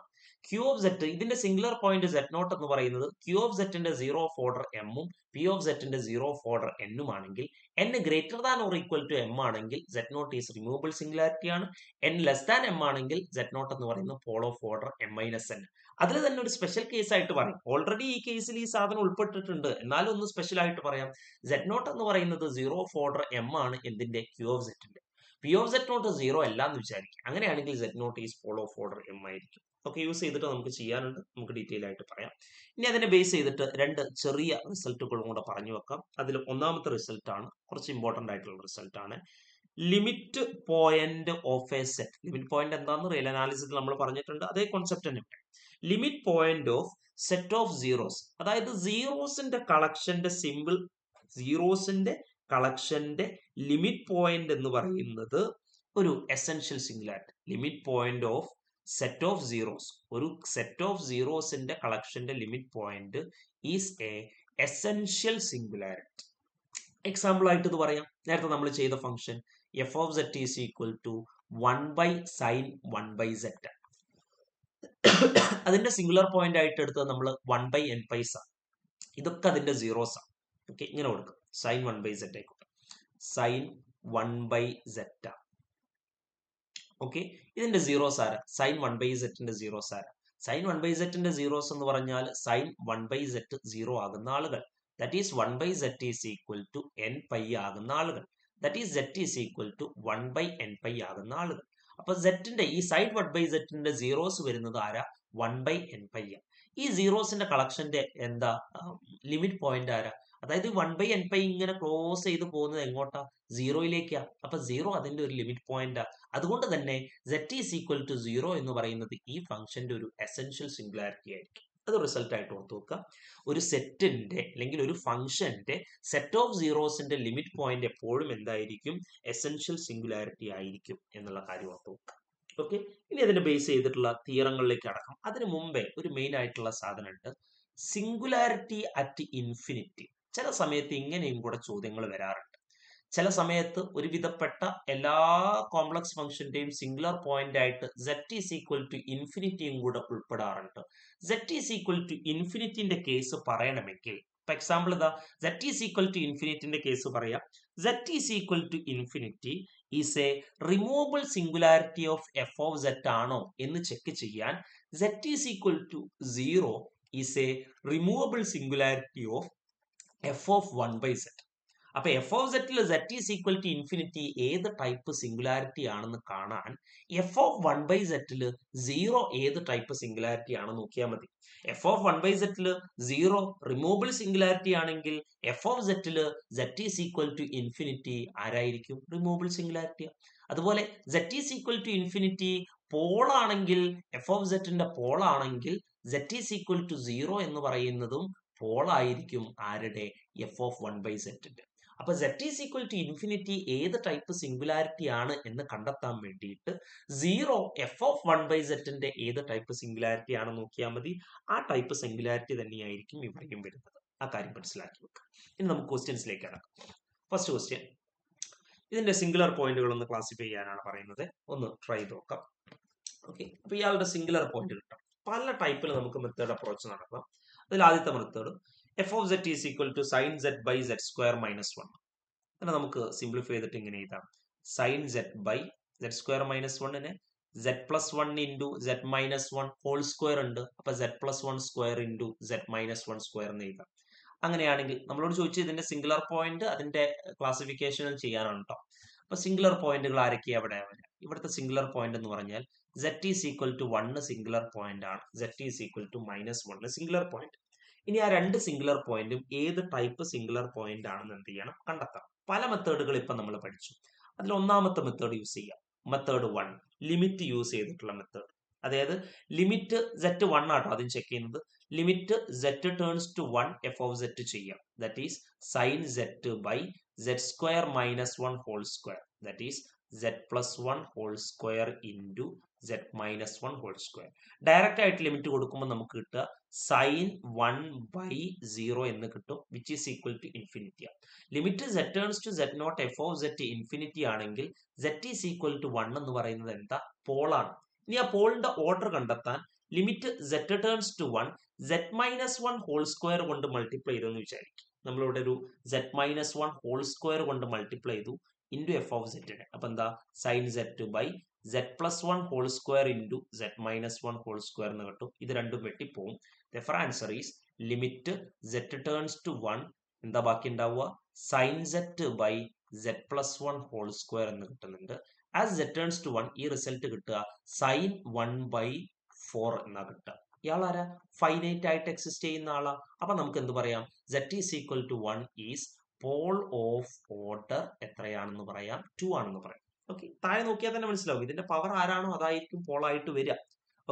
Q of Z, ഇതിന്റെ സിംഗുലർ പോയിന്റ് Z0 എന്ന് പറയുന്നത് Q of Zന്റെ 0 ഓഫ് ഓർഡർ M ഉം P of Zന്റെ 0 ഓഫ് ഓർഡർ N ഉം ആണെങ്കിൽ, N greater than or equal to M ആണെങ്കിൽ Z0 ഈസ് റിമൂവബിൾ സിംഗുലാരിറ്റി ആണ്. N ലെസ് ദാൻ M ആണെങ്കിൽ Z0 എന്ന് പറയുന്നത് പോൾ ഓഫ് ഓർഡർ M-N. അതിൽ തന്നെ ഒരു സ്പെഷ്യൽ കേസ് ആയിട്ട് പറയും. ഓൾറെഡി ഈ കേസിൽ ഈ സാധനം ഉൾപ്പെട്ടിട്ടുണ്ട്, എന്നാലും ഒന്ന് സ്പെഷ്യൽ ആയിട്ട് പറയാം. Z0 എന്ന് പറയുന്നത് 0 ഓഫ് ഓർഡർ M ആണ് എന്തിന്റെ? Q ഓഫ് Zന്റെ. P ഓഫ് Z0 0 അല്ല എന്ന് വിചാരിക്കും. അങ്ങനെയാണെങ്കിൽ Z0 is pole of order M ആയിരിക്കും. ഓക്കെ, യൂസ് ചെയ്തിട്ട് നമുക്ക് ചെയ്യാനുണ്ട്, നമുക്ക് ഡീറ്റെയിൽ ആയിട്ട് പറയാം. ഇനി അതിനെ ബേസ് ചെയ്തിട്ട് രണ്ട് ചെറിയ റിസൾട്ടുകളും കൂടെ പറഞ്ഞു വെക്കാം. അതിൽ ഒന്നാമത്തെ റിസൾട്ട് ആണ് കുറച്ച് ഇമ്പോർട്ടന്റ് ആയിട്ടുള്ള റിസൾട്ട് ആണ്. Limit point of a set. Limit point എന്താണെന്ന് റിയൽ അനാലിസിസിൽ നമ്മൾ പറഞ്ഞിട്ടുണ്ട്, അതേ കോൺസെപ്റ്റ് തന്നെ. Limit point of set of zeros, അതായത് സീറോസിന്റെ കളക്ഷന്റെ സിമ്പിൾ, സീറോസിന്റെ കളക്ഷന്റെ ലിമിറ്റ് പോയിന്റ് എന്ന് പറയുന്നത് ഒരു essential singularity. Limit point of set of zeros, ഒരു സെറ്റ് ഓഫ് സീറോസിന്റെ കളക്ഷന്റെ limit point is a essential singularity. Example ആയിട്ട് ഇത് പറയാം. നേരത്തെ നമ്മൾ ചെയ്ത function F of Z is equal to 1 by sin 1 by Z. അതിന്റെ സിംഗുലർ പോയിന്റ് ആയിട്ട് എടുത്തത് നമ്മൾ 1 by n പൈസ. ഇതൊക്കെ അതിന്റെ സീറോസ് ആണ്. ഓക്കെ, ഇങ്ങനെ കൊടുക്കും. sin 1 by Z ആയിക്കോട്ടെ, sin 1 by Z. ഓക്കെ, ഇതിന്റെ സീറോസ് ആരാ? sin 1 by Z-ന്റെ സീറോസ് ആരാ? sin 1 by Z-ന്റെ സീറോസ് എന്ന് പറഞ്ഞാൽ sin 1 by Z 0 ആകുന്ന ആളുകൾ, that is 1 by Z is equal to n pi ആകുന്ന ആളുകൾ, that is Z is equal to 1 by n pi ആകുന്ന ആളുകൾ. അപ്പൊ Z-ന്റെ ഈ sin 1 by Z-ന്റെ സീറോസ് വരുന്നത് ആരാ? 1 by n പൈ. ഈ സീറോസിന്റെ കളക്ഷന്റെ എന്താ ലിമിറ്റ് പോയിന്റ് ആരാ? അതായത് 1 by n പൈ ഇങ്ങനെ ക്ലോസ് ചെയ്ത് പോകുന്നത് എങ്ങോട്ടാ? സീറോയിലേക്കാ. അപ്പൊ സീറോ അതിന്റെ ഒരു ലിമിറ്റ് പോയിന്റാ. അതുകൊണ്ട് തന്നെ Z ഈസ് ഈക്വൽ ടു 0 എന്ന് പറയുന്നത് ഈ ഫംഗ്ഷന്റെ ഒരു എസെൻഷ്യൽ സിംഗുലാരിറ്റി ആയിരിക്കും. അത് റിസൾട്ട് ആയിട്ട് ഓർത്ത് വെക്കുക. ഒരു സെറ്റിന്റെ അല്ലെങ്കിൽ ഒരു ഫംഗ്ഷന്റെ സെറ്റ് ഓഫ് സീറോസിന്റെ ലിമിറ്റ് പോയിന്റ് എപ്പോഴും എന്തായിരിക്കും? എസെൻഷ്യൽ സിംഗുലാരിറ്റി ആയിരിക്കും എന്നുള്ള കാര്യം ഓർത്ത് വെക്കുക. ഓക്കെ, ഇനി അതിനെ ബേസ് ചെയ്തിട്ടുള്ള തിയറങ്ങളിലേക്ക് അടക്കാം. അതിനു മുമ്പേ ഒരു മെയിൻ ആയിട്ടുള്ള സാധനം ഉണ്ട്, സിംഗുലാരിറ്റി അറ്റ് ഇൻഫിനിറ്റി. ചില സമയത്ത് ഇങ്ങനെയും കൂടെ ചോദ്യങ്ങൾ വരാറുണ്ട്. ചില സമയത്ത് ഒരുവിധപ്പെട്ട എല്ലാ കോംപ്ലക്സ് ഫംഗ്ഷന്റെയും സിംഗുലർ പോയിന്റ് ആയിട്ട് z ഈസ് ഈക്വൽ ടു ഇൻഫിനിറ്റിയും കൂടെ ഉൾപ്പെടാറുണ്ട്. z ഈസ് ഈക്വൽ ടു ഇൻഫിനിറ്റിന്റെ കേസ് പറയണമെങ്കിൽ, ഇപ്പൊ എക്സാമ്പിൾ ഇതാ, z ഈസ് ഈക്വൽ ടു ഇൻഫിനിറ്റിന്റെ കേസ് പറയാം. z is equal to infinity is A removable singularity of F of z ആണോ എന്ന് ചെക്ക് ചെയ്യാൻ z is equal to 0 is A removable singularity of F of 1/z. അപ്പൊ F of സെറ്റിൽ z is equal to infinity ഏത് type singularity ആണെന്ന് കാണാൻ F of 1/z 0 ഏത് type singularity ആണെന്ന് നോക്കിയാൽ മതി. F of 1/z 0 removable singularity ആണെങ്കിൽ എഫ് ഓഫ് സെറ്റിൽ z is equal to infinity ആരായിരിക്കും? Removable singularity. അതുപോലെ z is equal to infinity pole ആണെങ്കിൽ, എഫ് ഓഫ് സെറ്റിന്റെ പോൾ ആണെങ്കിൽ z ഈസ് ഈക്വൽ ടു 0 എന്ന് പറയുന്നതും പോൾ ആയിരിക്കും ആരുടെ? F of 1/z. അപ്പൊ z is equal to infinity ഏത് ടൈപ്പ് സിംഗുലാരിറ്റി ആണ് എന്ന് കണ്ടെത്താൻ വേണ്ടിയിട്ട് 0 എഫ് ഓഫ് 1/z ഏത് ടൈപ്പ് സിംഗുലാരിറ്റി ആണ് നോക്കിയാൽ മതി. ആ ടൈപ്പ് സിംഗുലാരിറ്റി തന്നെയായിരിക്കും ഇവിടെയും വരുന്നത്. ആ കാര്യം മനസ്സിലാക്കി വെക്കുക. ഇനി നമുക്ക് ക്വസ്റ്റ്യൻസിലേക്ക് കിടക്കാം. ഫസ്റ്റ് ക്വസ്റ്റ്യൻ, ഇതിന്റെ സിംഗുലർ പോയിന്റുകൾ ഒന്ന് ക്ലാസിഫൈ ചെയ്യാനാണ് പറയുന്നത്. ഒന്ന് ട്രൈ ചെയ്ത് നോക്കാം. ഓക്കെ, അപ്പൊ ഇയാളുടെ സിംഗുലർ പോയിന്റ് കിട്ടാം. പല ടൈപ്പിൽ നമുക്ക് മെത്തേഡ് അപ്രോച്ച് നടത്താം. അതിൽ ആദ്യത്തെ method F of z is equal to sine z by z square minus 1. അങ്ങനെ നമുക്ക് സിംപ്ലിഫൈ ചെയ്തിട്ട് ഇങ്ങനെ എഴുതാം. Sine z by z square minus 1നെ z plus 1 into z minus 1 whole square ഉണ്ട്. അപ്പൊ z plus 1 square into z minus 1 square എന്ന് എഴുതാം. അങ്ങനെയാണെങ്കിൽ നമ്മളോട് ചോദിച്ചു ഇതിന്റെ സിംഗുലർ പോയിന്റ് അതിന്റെ ക്ലാസിഫിക്കേഷനിൽ ചെയ്യാനാണ് കേട്ടോ. അപ്പൊ സിംഗുലർ പോയിന്റുകൾ ആരൊക്കെയാ അവിടെ വരിക? ഇവിടുത്തെ സിംഗുലർ പോയിന്റ് എന്ന് പറഞ്ഞാൽ z is equal to 1 singular point ആണ്, z is equal to minus 1 singular point. ഇനി ആ രണ്ട് സിംഗുലർ പോയിന്റും ഏത് ടൈപ്പ് സിംഗുലർ പോയിന്റ് ആണെന്ന് എന്ത് ചെയ്യണം? കണ്ടെത്താം. പല മെത്തേഡുകൾ ഇപ്പൊ നമ്മൾ പഠിച്ചു. അതിൽ ഒന്നാമത്തെ മെത്തേഡ് യൂസ് ചെയ്യാം. മെത്തേഡ് 1, ലിമിറ്റ് യൂസ് ചെയ്തിട്ടുള്ള മെത്തേഡ്. അതായത് ലിമിറ്റ് z 1 ആട്ടോ ആദ്യം ചെക്ക് ചെയ്യുന്നത്. Limit z turns to 1 F of z ചെയ്യാം. That is sine z by z square minus 1 whole square. That is z plus 1 whole square into z minus 1 whole square. Direct ആയിട്ട് limit കൊടുക്കുമ്പോൾ നമുക്ക് കിട്ടുക sine 1 by 0 എന്ന് കിട്ടും, which is equal to infinity. Limit z turns to z nought F of z infinity ആണെങ്കിൽ z is equal to 1 എന്ന് പറയുന്നത് എന്താ? പോളാണ്. ഇനി ആ പോളിന്റെ ഓർഡർ കണ്ടെത്താൻ limit z turns to 1 z minus 1 whole square കൊണ്ട് മൾട്ടിപ്ലൈ ചെയ്തെന്ന് വിചാരിക്കും. നമ്മളിവിടെ ഒരു z മൈനസ് 1 ഹോൾ സ്ക്വയർ കൊണ്ട് മൾട്ടിപ്ലൈ ചെയ്തു ഇൻറ്റു എഫ് ഓഫ് സെറ്റിനെ. അപ്പൊ എന്താ? Sine z by z plus 1 whole square into z minus 1 whole square എന്ന് കിട്ടും. ഇത് രണ്ടും വെട്ടിപ്പോവും. Therefore answer is limit z turns to 1 എന്താ ബാക്കി ഉണ്ടാവുക? Sine z by z plus 1 whole square എന്ന് കിട്ടുന്നുണ്ട്. ആസ് z ടേൺസ് ടു 1 ഈ റിസൾട്ട് കിട്ടുക സൈൻ 1 ബൈ 4 എന്നാ കിട്ടുക. ഇയാളാരാ? ഫൈനൈറ്റ് ആയിട്ട് എക്സിസ്റ്റ് ചെയ്യുന്ന ആളാ. അപ്പൊ നമുക്ക് എന്ത് പറയാം? z is equal to 1 is pole of order എത്രയാണെന്ന് പറയാം? 2 ആണെന്ന് പറയാം. ഓക്കെ, താഴെ നോക്കിയാൽ തന്നെ മനസ്സിലാവും ഇതിന്റെ പവർ ആരാണോ അതായിരിക്കും പോളായിട്ട് വരിക.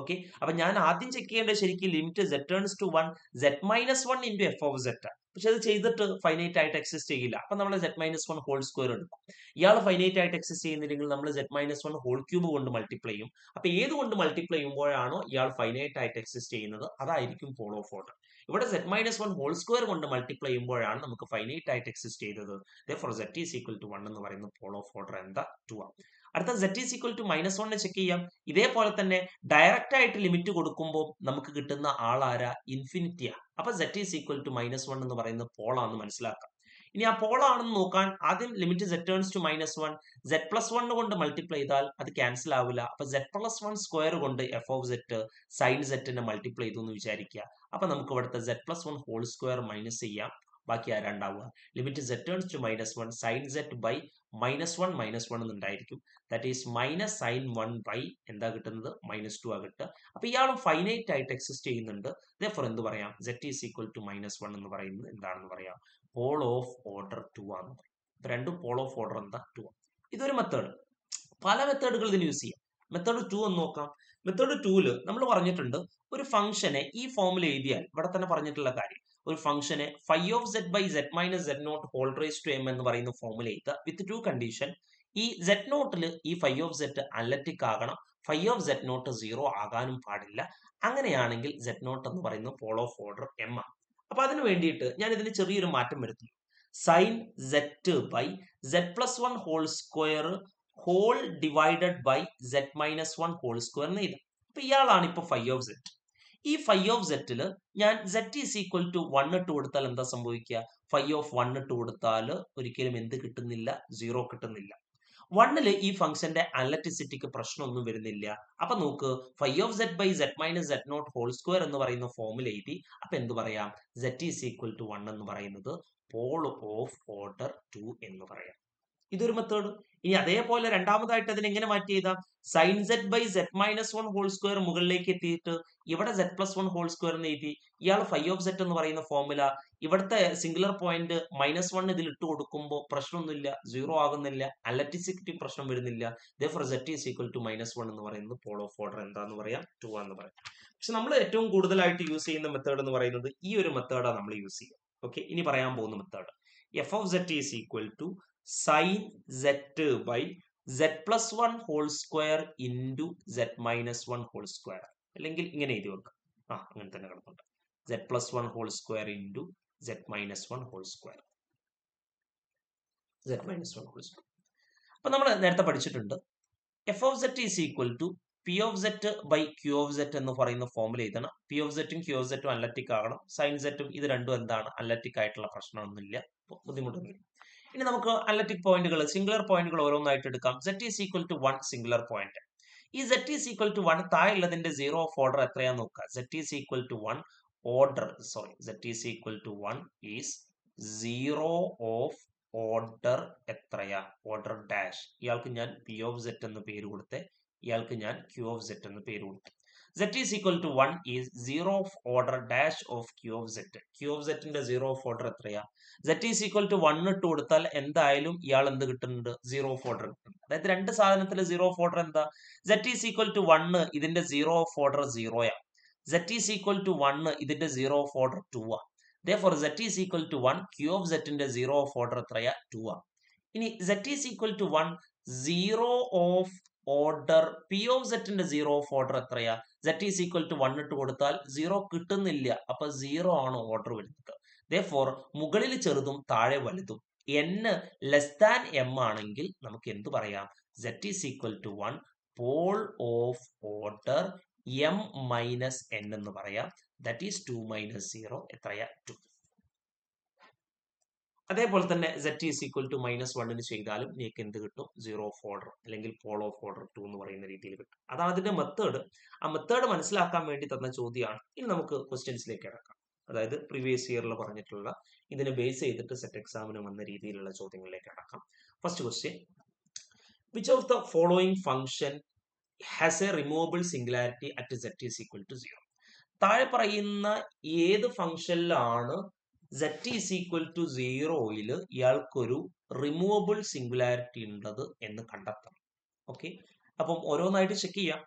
ഓക്കെ, അപ്പൊ ഞാൻ ആദ്യം ചെക്ക് ചെയ്യേണ്ടത് ശരിക്കും limit z turns to 1 z minus 1 into F of z. പക്ഷെ അത് ചെയ്തിട്ട് ഫൈനൈറ്റ് ആയിട്ട് എക്സിസ്റ്റ് ചെയ്യില്ല. അപ്പൊ നമ്മൾ z മൈനസ് 1 ഹോൾ സ്ക്വയർ എടുക്കും. ഇയാൾ ഫൈനൈറ്റ് ആയിട്ട് എക്സിസ്റ്റ് ചെയ്യുന്നില്ലെങ്കിൽ നമ്മൾ z മൈനസ് 1 ഹോൾ ക്യൂബ് കൊണ്ട് മൾട്ടിപ്ലൈ ചെയ്യും. അപ്പൊ ഏത് കൊണ്ട് മൾട്ടിപ്ലൈ ചെയ്യുമ്പോഴാണോ ഇയാൾ ഫൈനൈറ്റ് ആയിട്ട് എക്സിസ്റ്റ് ചെയ്യുന്നത് അതായിരിക്കും പോൾ ഓഫ് ഓർഡർ. ഇവിടെ z മൈനസ് 1 ഹോൾ സ്ക്വയർ കൊണ്ട് മൾട്ടിപ്ലൈ ചെയ്യുമ്പോഴാണ് നമുക്ക് ഫൈനൈറ്റ് ആയിട്ട് എക്സിസ്റ്റ് ചെയ്തത്. Therefore z is equal to 1 എന്ന് പറയുന്ന പോൾ ഓഫ് ഓർഡർ എന്താ? 2 ആണ്. അടുത്ത z is equal to minus 1 check ചെയ്യാം. ഇതേപോലെ തന്നെ ഡയറക്റ്റ് ആയിട്ട് ലിമിറ്റ് കൊടുക്കുമ്പോൾ നമുക്ക് കിട്ടുന്ന ആളാരാ? ഇൻഫിനിറ്റിയാ. അപ്പൊ z is equal to minus 1 എന്ന് പറയുന്നത് പോളാണെന്ന് മനസ്സിലാക്കാം. ഇനി ആ പോളാണെന്ന് നോക്കാൻ ആദ്യം limit z turns to minus 1 z plus 1 കൊണ്ട് മൾട്ടിപ്ലൈ ചെയ്താൽ അത് ക്യാൻസൽ ആവില്ല. അപ്പൊ z പ്ലസ് 1 സ്ക്വയർ കൊണ്ട് F of z sine z multiply ചെയ്തു എന്ന് വിചാരിക്കുക. അപ്പൊ നമുക്ക് ഇവിടുത്തെ z plus 1 whole square minus ചെയ്യാം. ബാക്കി ആരാ ഉണ്ടാവുക? Limit z turns to minus 1 sine z by minus 1 എന്നുണ്ടായിരിക്കും. That is minus sine 1 by എന്താ കിട്ടുന്നത്? മൈനസ് 2 ആ കിട്ടുക. അപ്പൊ ഇയാളും ഫൈനൈറ്റ് ആയിട്ട് എക്സിസ്റ്റ് ചെയ്യുന്നുണ്ട്. Therefore എന്ത് പറയാം? z is equal to minus 1 എന്ന് പറയുന്നത് എന്താണെന്ന് പറയാം? പോൾ ഓഫ് ഓർഡർ 2 ആണെന്ന് പറയും. ഇപ്പൊ രണ്ടും പോൾ ഓഫ് ഓർഡർ എന്താ? 2 ആണ്. ഇതൊരു മെത്തേഡ്. പല മെത്തേഡുകൾ ഇതിന് യൂസ് ചെയ്യാം. മെത്തേഡ് 2 എന്ന് നോക്കാം. മെത്തേഡ് 2 നമ്മൾ പറഞ്ഞിട്ടുണ്ട് ഒരു ഫംഗ്ഷനെ ഈ ഫോമിൽ എഴുതിയാൽ, ഇവിടെ തന്നെ പറഞ്ഞിട്ടുള്ള കാര്യം, ഒരു ഫംഗ്ഷനെ phi of z by z minus z nought whole raise to m എന്ന് പറയുന്ന ഫോമിൽ എഴുതുക വിത്ത് 2 കണ്ടീഷൻ. ഈ z നോട്ടിൽ ഈ ഫൈ ഓഫ് z അനലറ്റിക് ആകണം, ഫൈ ഓഫ് z നോട്ട് 0 ആകാനും പാടില്ല. അങ്ങനെയാണെങ്കിൽ z നോട്ട് എന്ന് പറയുന്നത് പോൾ ഓഫ് ഓർഡർ m ആണ്. അപ്പൊ അതിന് വേണ്ടിയിട്ട് ഞാൻ ഇതിന് ചെറിയൊരു മാറ്റം വരുത്തുന്നു. Sine set by Z plus one whole square whole divided by Z minus one whole square എന്ന് എഴുതാം. അപ്പൊ ഇയാളാണ് ഇപ്പൊ ഫൈ ഓഫ് സെറ്റ്. ഈ ഫൈ ഓഫ് സെറ്റില് ഞാൻ സെറ്റ് ഈസ് ഈക്വൽ ടു 1 ഇട്ട് കൊടുത്താൽ എന്താ സംഭവിക്കുക? ഫൈ ഓഫ് 1 ഇട്ട് കൊടുത്താൽ ഒരിക്കലും എന്ത് കിട്ടുന്നില്ല? 0 കിട്ടുന്നില്ല. 1ല് ഈ ഫംഗ്ഷന്റെ അനലറ്റിസിറ്റിക്ക് പ്രശ്നമൊന്നും വരുന്നില്ല. അപ്പൊ നോക്ക്, phi of Z by Z minus Z nought whole square എന്ന് പറയുന്ന ഫോമിൽ എഴുതി. അപ്പൊ എന്ത് പറയാം? സെറ്റ് ഈസ് ഈക്വൽ ടു 1 എന്ന് പറയുന്നത് പോൾ ഓഫ് ഓർഡർ 2 എന്ന് പറയാം. ഇതൊരു മെത്തേഡ്. ഇനി അതേപോലെ രണ്ടാമതായിട്ട് അതിനെ എങ്ങനെ മാറ്റി എഴുതാം? Sine set by Z minus one whole square മുകളിലേക്ക് എത്തിയിട്ട് ഇവിടെ Z plus one whole square എന്ന് എഴുതി. ഇയാൾ ഫൈ ഓഫ് സെറ്റ് എന്ന് പറയുന്ന ഫോർമുല ഇവിടുത്തെ സിംഗുലർ പോയിന്റ് -1 ഇതിൽ ഇട്ട് കൊടുക്കുമ്പോൾ പ്രശ്നമൊന്നുമില്ല, 0 ആകുന്നില്ല, അനലറ്റിസിറ്റി പ്രശ്നം വരുന്നില്ല. therefore z is equal to -1 എന്ന് പറയുന്നത് പോൾ ഓഫ് ഓർഡർ എന്താന്ന് പറയാം? 2 ആണെന്ന് പറയാം. പക്ഷെ നമ്മൾ ഏറ്റവും കൂടുതലായിട്ട് യൂസ് ചെയ്യുന്ന മെത്തേഡ് എന്ന് പറയുന്നത് ഈ ഒരു മെത്തേഡാണ് നമ്മൾ യൂസ് ചെയ്യുക. ഓക്കെ, ഇനി പറയാൻ പോകുന്ന method F of set is equal to sine set by Z plus one whole square into Z minus one whole square, അല്ലെങ്കിൽ ഇങ്ങനെ എഴുതി വെക്കാം. അങ്ങനെ തന്നെ കിടപ്പുണ്ട്. Z plus one whole square into Z minus one whole square, Z minus one whole square. അപ്പൊ നമ്മൾ നേരത്തെ പഠിച്ചിട്ടുണ്ട് F of set is equal to P of Z by Q of set എന്ന് പറയുന്ന ഫോമിൽ എഴുതണം. പി ഓഫ് സെറ്റും Q of സെറ്റും അനലറ്റിക് ആകണം. സൈൻ സെറ്റും ഇത് രണ്ടും എന്താണ്? അനലറ്റിക് ആയിട്ടുള്ള പ്രശ്നമൊന്നുമില്ല, ബുദ്ധിമുട്ടൊന്നുമില്ല. ഇനി നമുക്ക് അനലറ്റിക് പോയിന്റുകൾ, സിംഗുലർ പോയിന്റുകൾ ഓരോന്നായിട്ട് എടുക്കാം. Set is equal to 1 singular point. ഈ സെറ്റ് ഈസ് ഈക്വൽ ടു 1 താഴെയുള്ളതിന്റെ 0 ഓഫ് ഓർഡർ എത്രയാന്ന് നോക്കുക. Set is equal to 1 order, sorry, set is equal to 1 is 0 of order എത്രയാ? Order dash. ഇയാൾക്ക് ഞാൻ പി ഓഫ് സെറ്റ് എന്ന് പേര് കൊടുത്തേ, ഇയാൾക്ക് ഞാൻ ക്യൂ ഓഫ് സെറ്റ് എന്ന് പേര് കൊടുത്തു. z is equal to 1 is 0 of order dash of q of z. q of z ന്റെ 0 of order എത്രയാ? z is equal to 1 ഇട്ട് കൊടുത്താൽ എന്തായാലും ഇയാൾ എന്ത് കിട്ടുന്നുണ്ട്? 0 of order കിട്ടുന്നുണ്ട്. അതായത് രണ്ട് സാധനത്തിലെ 0 of order എന്താ? z is equal to 1 ഇതിന്റെ 0 of order 0 yeah. z is equal to 1 ഇതിന്റെ 0 of order 2 ആ. therefore z is equal to 1, q of z ന്റെ 0 of order എത്രയാ? 2 ആ. ഇനി z is equal to 1 0 of order P of സെറ്റിന്റെ 0 of order എത്രയാ? z is equal to 1 ഇട്ട് കൊടുത്താൽ 0 കിട്ടുന്നില്ല, അപ്പൊ 0 ആണ് ഓർഡർ വരുന്നത്. therefore മുകളിൽ ചെറുതും താഴെ വലുതും n ലെസ് ദാൻ m ആണെങ്കിൽ നമുക്ക് എന്ത് പറയാം? z is equal to 1 pole of order m minus n എന്ന് പറയാം. ദാറ്റ് ഈസ് 2 മൈനസ് 0 എത്രയാ? 2. അതേപോലെ തന്നെ z ഈസ് ഈക്വൽ ടു -1 ചെയ്താലും നിങ്ങൾക്ക് എന്ത് കിട്ടും? 0 ഓഫ് ഓർഡർ അല്ലെങ്കിൽ പോൾ ഓഫ് ഓർഡർ 2 എന്ന് പറയുന്ന രീതിയിൽ കിട്ടും. അതാണ് അതിന്റെ മെത്തേഡ്. ആ മെത്തേഡ് മനസ്സിലാക്കാൻ വേണ്ടി തന്ന ചോദ്യമാണ്. ഇനി നമുക്ക് ക്വസ്റ്റ്യൻസിലേക്ക് കിടക്കാം. അതായത് പ്രീവിയസ് ഇയറിൽ പറഞ്ഞിട്ടുള്ള ഇതിനെ ബേസ് ചെയ്തിട്ട് സെറ്റ് എക്സാമിന് വന്ന രീതിയിലുള്ള ചോദ്യങ്ങളിലേക്ക് കിടക്കാം. First question, which of the following function has a removable singularity at z is equal to 0? താഴെ പറയുന്ന ഏത് ഫംഗ്ഷനിലാണ് z ഈസ് ഈക്വൽ ടു 0യിൽ ഇയാൾക്കൊരു റിമൂവബിൾ സിംഗുലാരിറ്റി ഉള്ളത് എന്ന് കണ്ടെത്തണം. ഓക്കെ, അപ്പം ഓരോന്നായിട്ട് ചെക്ക് ചെയ്യാം.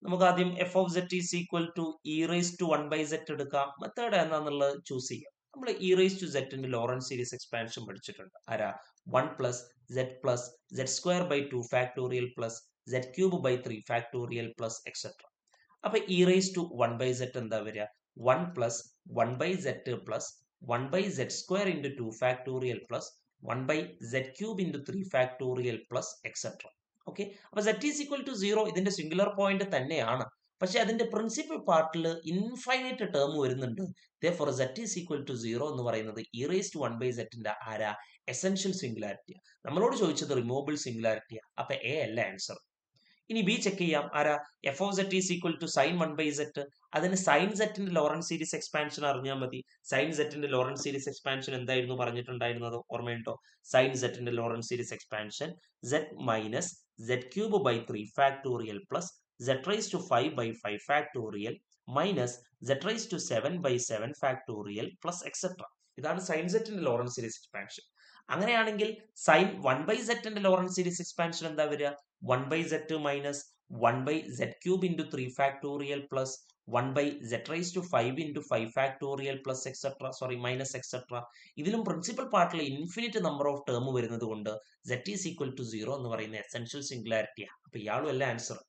നമുക്ക് ആദ്യം F of set is equal to E raise to 1/z എടുക്കാം. മെത്തേഡ് എന്താന്നുള്ളത് ചൂസ് ചെയ്യാം. നമ്മൾ ഇ റേസ് ടു സെറ്റിന്റെ ലോറൻസ് സീരീസ് എക്സ്പാൻഷൻ പഠിച്ചിട്ടുണ്ട്. ആരാ? 1 plus z square by 2 factorial plus z cube by 3 factorial plus etcetera. അപ്പൊ ഇ റേസ് ടു 1/z എന്താ വരിക? 1 plus 1/z plus 1/z square into 2 factorial plus 1/z cube into 3 factorial plus etc. Okay, അപ്പൊ z is equal to 0 ഇതിന്റെ singular point തന്നെയാണ്. പക്ഷെ അതിന്റെ principal പാർട്ടിൽ infinite term വരുന്നുണ്ട്. therefore z is equal to 0 എന്ന് പറയുന്നത് e raised to 1/z ന്റെ ആരാ? Essential singularity. നമ്മളോട് ചോദിച്ചത് റിമൂവബിൾ സിംഗുലാരിറ്റിയാ. അപ്പൊ എ അല്ല ആൻസർ. ഇനി ബി ചെക്ക് ചെയ്യാം. ആരാ? F of set is equal to sine 1/z. അതിന് സൈൻ സെറ്റിന്റെ ലോറൻസ് സീരീസ് എക്സ്പാൻഷൻ അറിഞ്ഞാൽ മതി. സൈൻ സെറ്റിന്റെ ലോറൻസ് സീരീസ് എക്സ്പാൻഷൻ എന്തായിരുന്നു പറഞ്ഞിട്ടുണ്ടായിരുന്നത്? ഓർമ്മയുണ്ടോ? സൈൻ സെറ്റിന്റെ Laurent series expansion z minus z cube by 3 factorial plus z rice to 5/5 factorial minus z rice to 7/7 factorial plus etcetera. ഇതാണ് സൈൻ സെറ്റിന്റെ ലോറൻസ് സീരീസ് എക്സ്പാൻഷൻ. അങ്ങനെയാണെങ്കിൽ സൈൻ 1/z ന്റെ Laurent series expansion എന്താ വരിക? 1/z minus 1/z cube into 3 factorial plus 1/z raise to 5 into 5 factorial plus etcetera, sorry minus etcetera. ഇതിലും principal പാർട്ടിൽ infinite number of term വരുന്നത് കൊണ്ട് z is equal to 0 എന്ന് പറയുന്ന essential സിംഗുലാരിറ്റിയാണ്. അപ്പൊ ഇയാളും അല്ല ആൻസർ.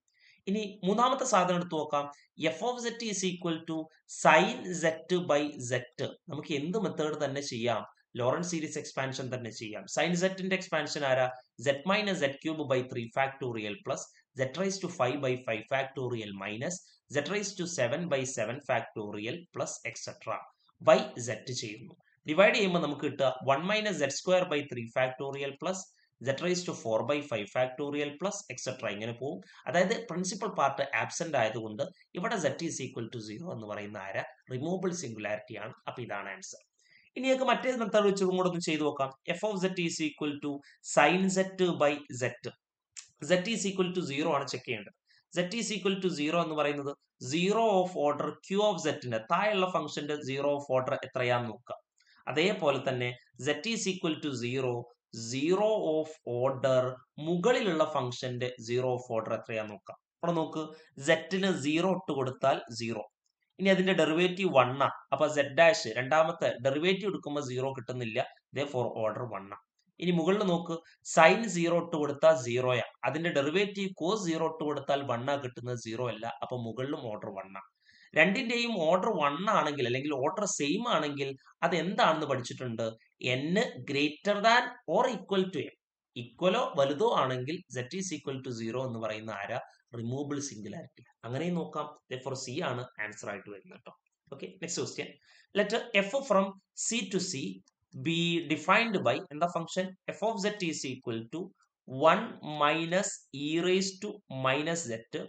ഇനി മൂന്നാമത്തെ സാധനം എടുത്ത് നോക്കാം. F of set is equal to sine set by z. നമുക്ക് എന്ത് മെത്തേഡ് തന്നെ ചെയ്യാം, ലോറൻസ് സീരീസ് എക്സ്പാൻഷൻ തന്നെ ചെയ്യാം. സൈൻ സെറ്റിന്റെ എക്സ്പാൻഷൻ ആരാ, z minus z cube by 3 factorial plus z raise to 5 by 5 factorial minus z raise to 7 by 7 factorial plus etcetera by z ചെയ്യുന്നു. Divide ചെയ്യുമ്പോൾ നമുക്ക് കിട്ടുക 1 minus z square by 3 factorial plus z raise to 4 by 5 factorial plus etcetera ഇങ്ങനെ പോകും. അതായത് principal part absent ആയതുകൊണ്ട് ഇവിടെ set is equal to 0 എന്ന് പറയുന്ന ആര റിമൂവബിൾ സിംഗുലാരിറ്റി ആണ്. അപ്പൊ ഇതാണ് ആൻസർ. ഇനി നമുക്ക് മറ്റേ മെത്തേഡ് വെച്ചും കൂടെ ഒന്ന് ചെയ്തു നോക്കാം. F of set is equal to sine set by z. Z is equal to 0 ആണ് ചെക്ക് ചെയ്യേണ്ടത്. സെറ്റ് ഈസ് ഈക്വൽ ടു 0 എന്ന് പറയുന്നത് 0 ഓഫ് ഓർഡർ ക്യൂ ഓഫ് സെറ്റിന്റെ താഴെയുള്ള ഫംഗ്ഷന്റെ 0 ഓഫ് ഓർഡർ എത്രയാന്ന് നോക്കാം. അതേപോലെ തന്നെ z is equal to 0 of order മുകളിലുള്ള ഫംഗ്ഷന്റെ 0 ഓഫ് ഓർഡർ എത്രയാന്ന് നോക്കാം. അവിടെ നോക്ക്, സെറ്റിന് 0 ഇട്ട് കൊടുത്താൽ 0. ഇനി അതിന്റെ ഡെറിവേറ്റീവ് 1 ആ. അപ്പൊ സെറ്റ് ഡാഷ് രണ്ടാമത്തെ ഡെറിവേറ്റീവ് എടുക്കുമ്പോൾ 0 കിട്ടുന്നില്ല, ഫോർ ഓർഡർ 1 ആ. ഇനി മുകളിൽ നോക്ക്, സൈൻ 0 ഇട്ട് കൊടുത്താൽ 0 ആ. അതിന്റെ ഡെറിവേറ്റീവ് കോസ് 0 ഇട്ട് കൊടുത്താൽ 1 ആ കിട്ടുന്നത്, 0 അല്ല. അപ്പൊ മുകളിലും ഓർഡർ 1 ആ. രണ്ടിന്റെയും ഓർഡർ 1 ആണെങ്കിൽ അല്ലെങ്കിൽ ഓർഡർ സെയിം ആണെങ്കിൽ അത് എന്താണെന്ന് പഠിച്ചിട്ടുണ്ട്. n greater than or equal to m, ഈക്വലോ വലുതോ ആണെങ്കിൽ z ഈസ് ഈക്വൽ ടു 0 എന്ന് പറയുന്ന ആരാ റിമൂവബിൾ സിംഗുലാരിറ്റി. അങ്ങനെയും നോക്കാം. ഫോർ സി ആണ് ആൻസർ ആയിട്ട് വരുന്നത് കേട്ടോ. Okay, next question. Let F from C to C be defined by എന്താ function F of z is equal to 1 minus E raise to minus z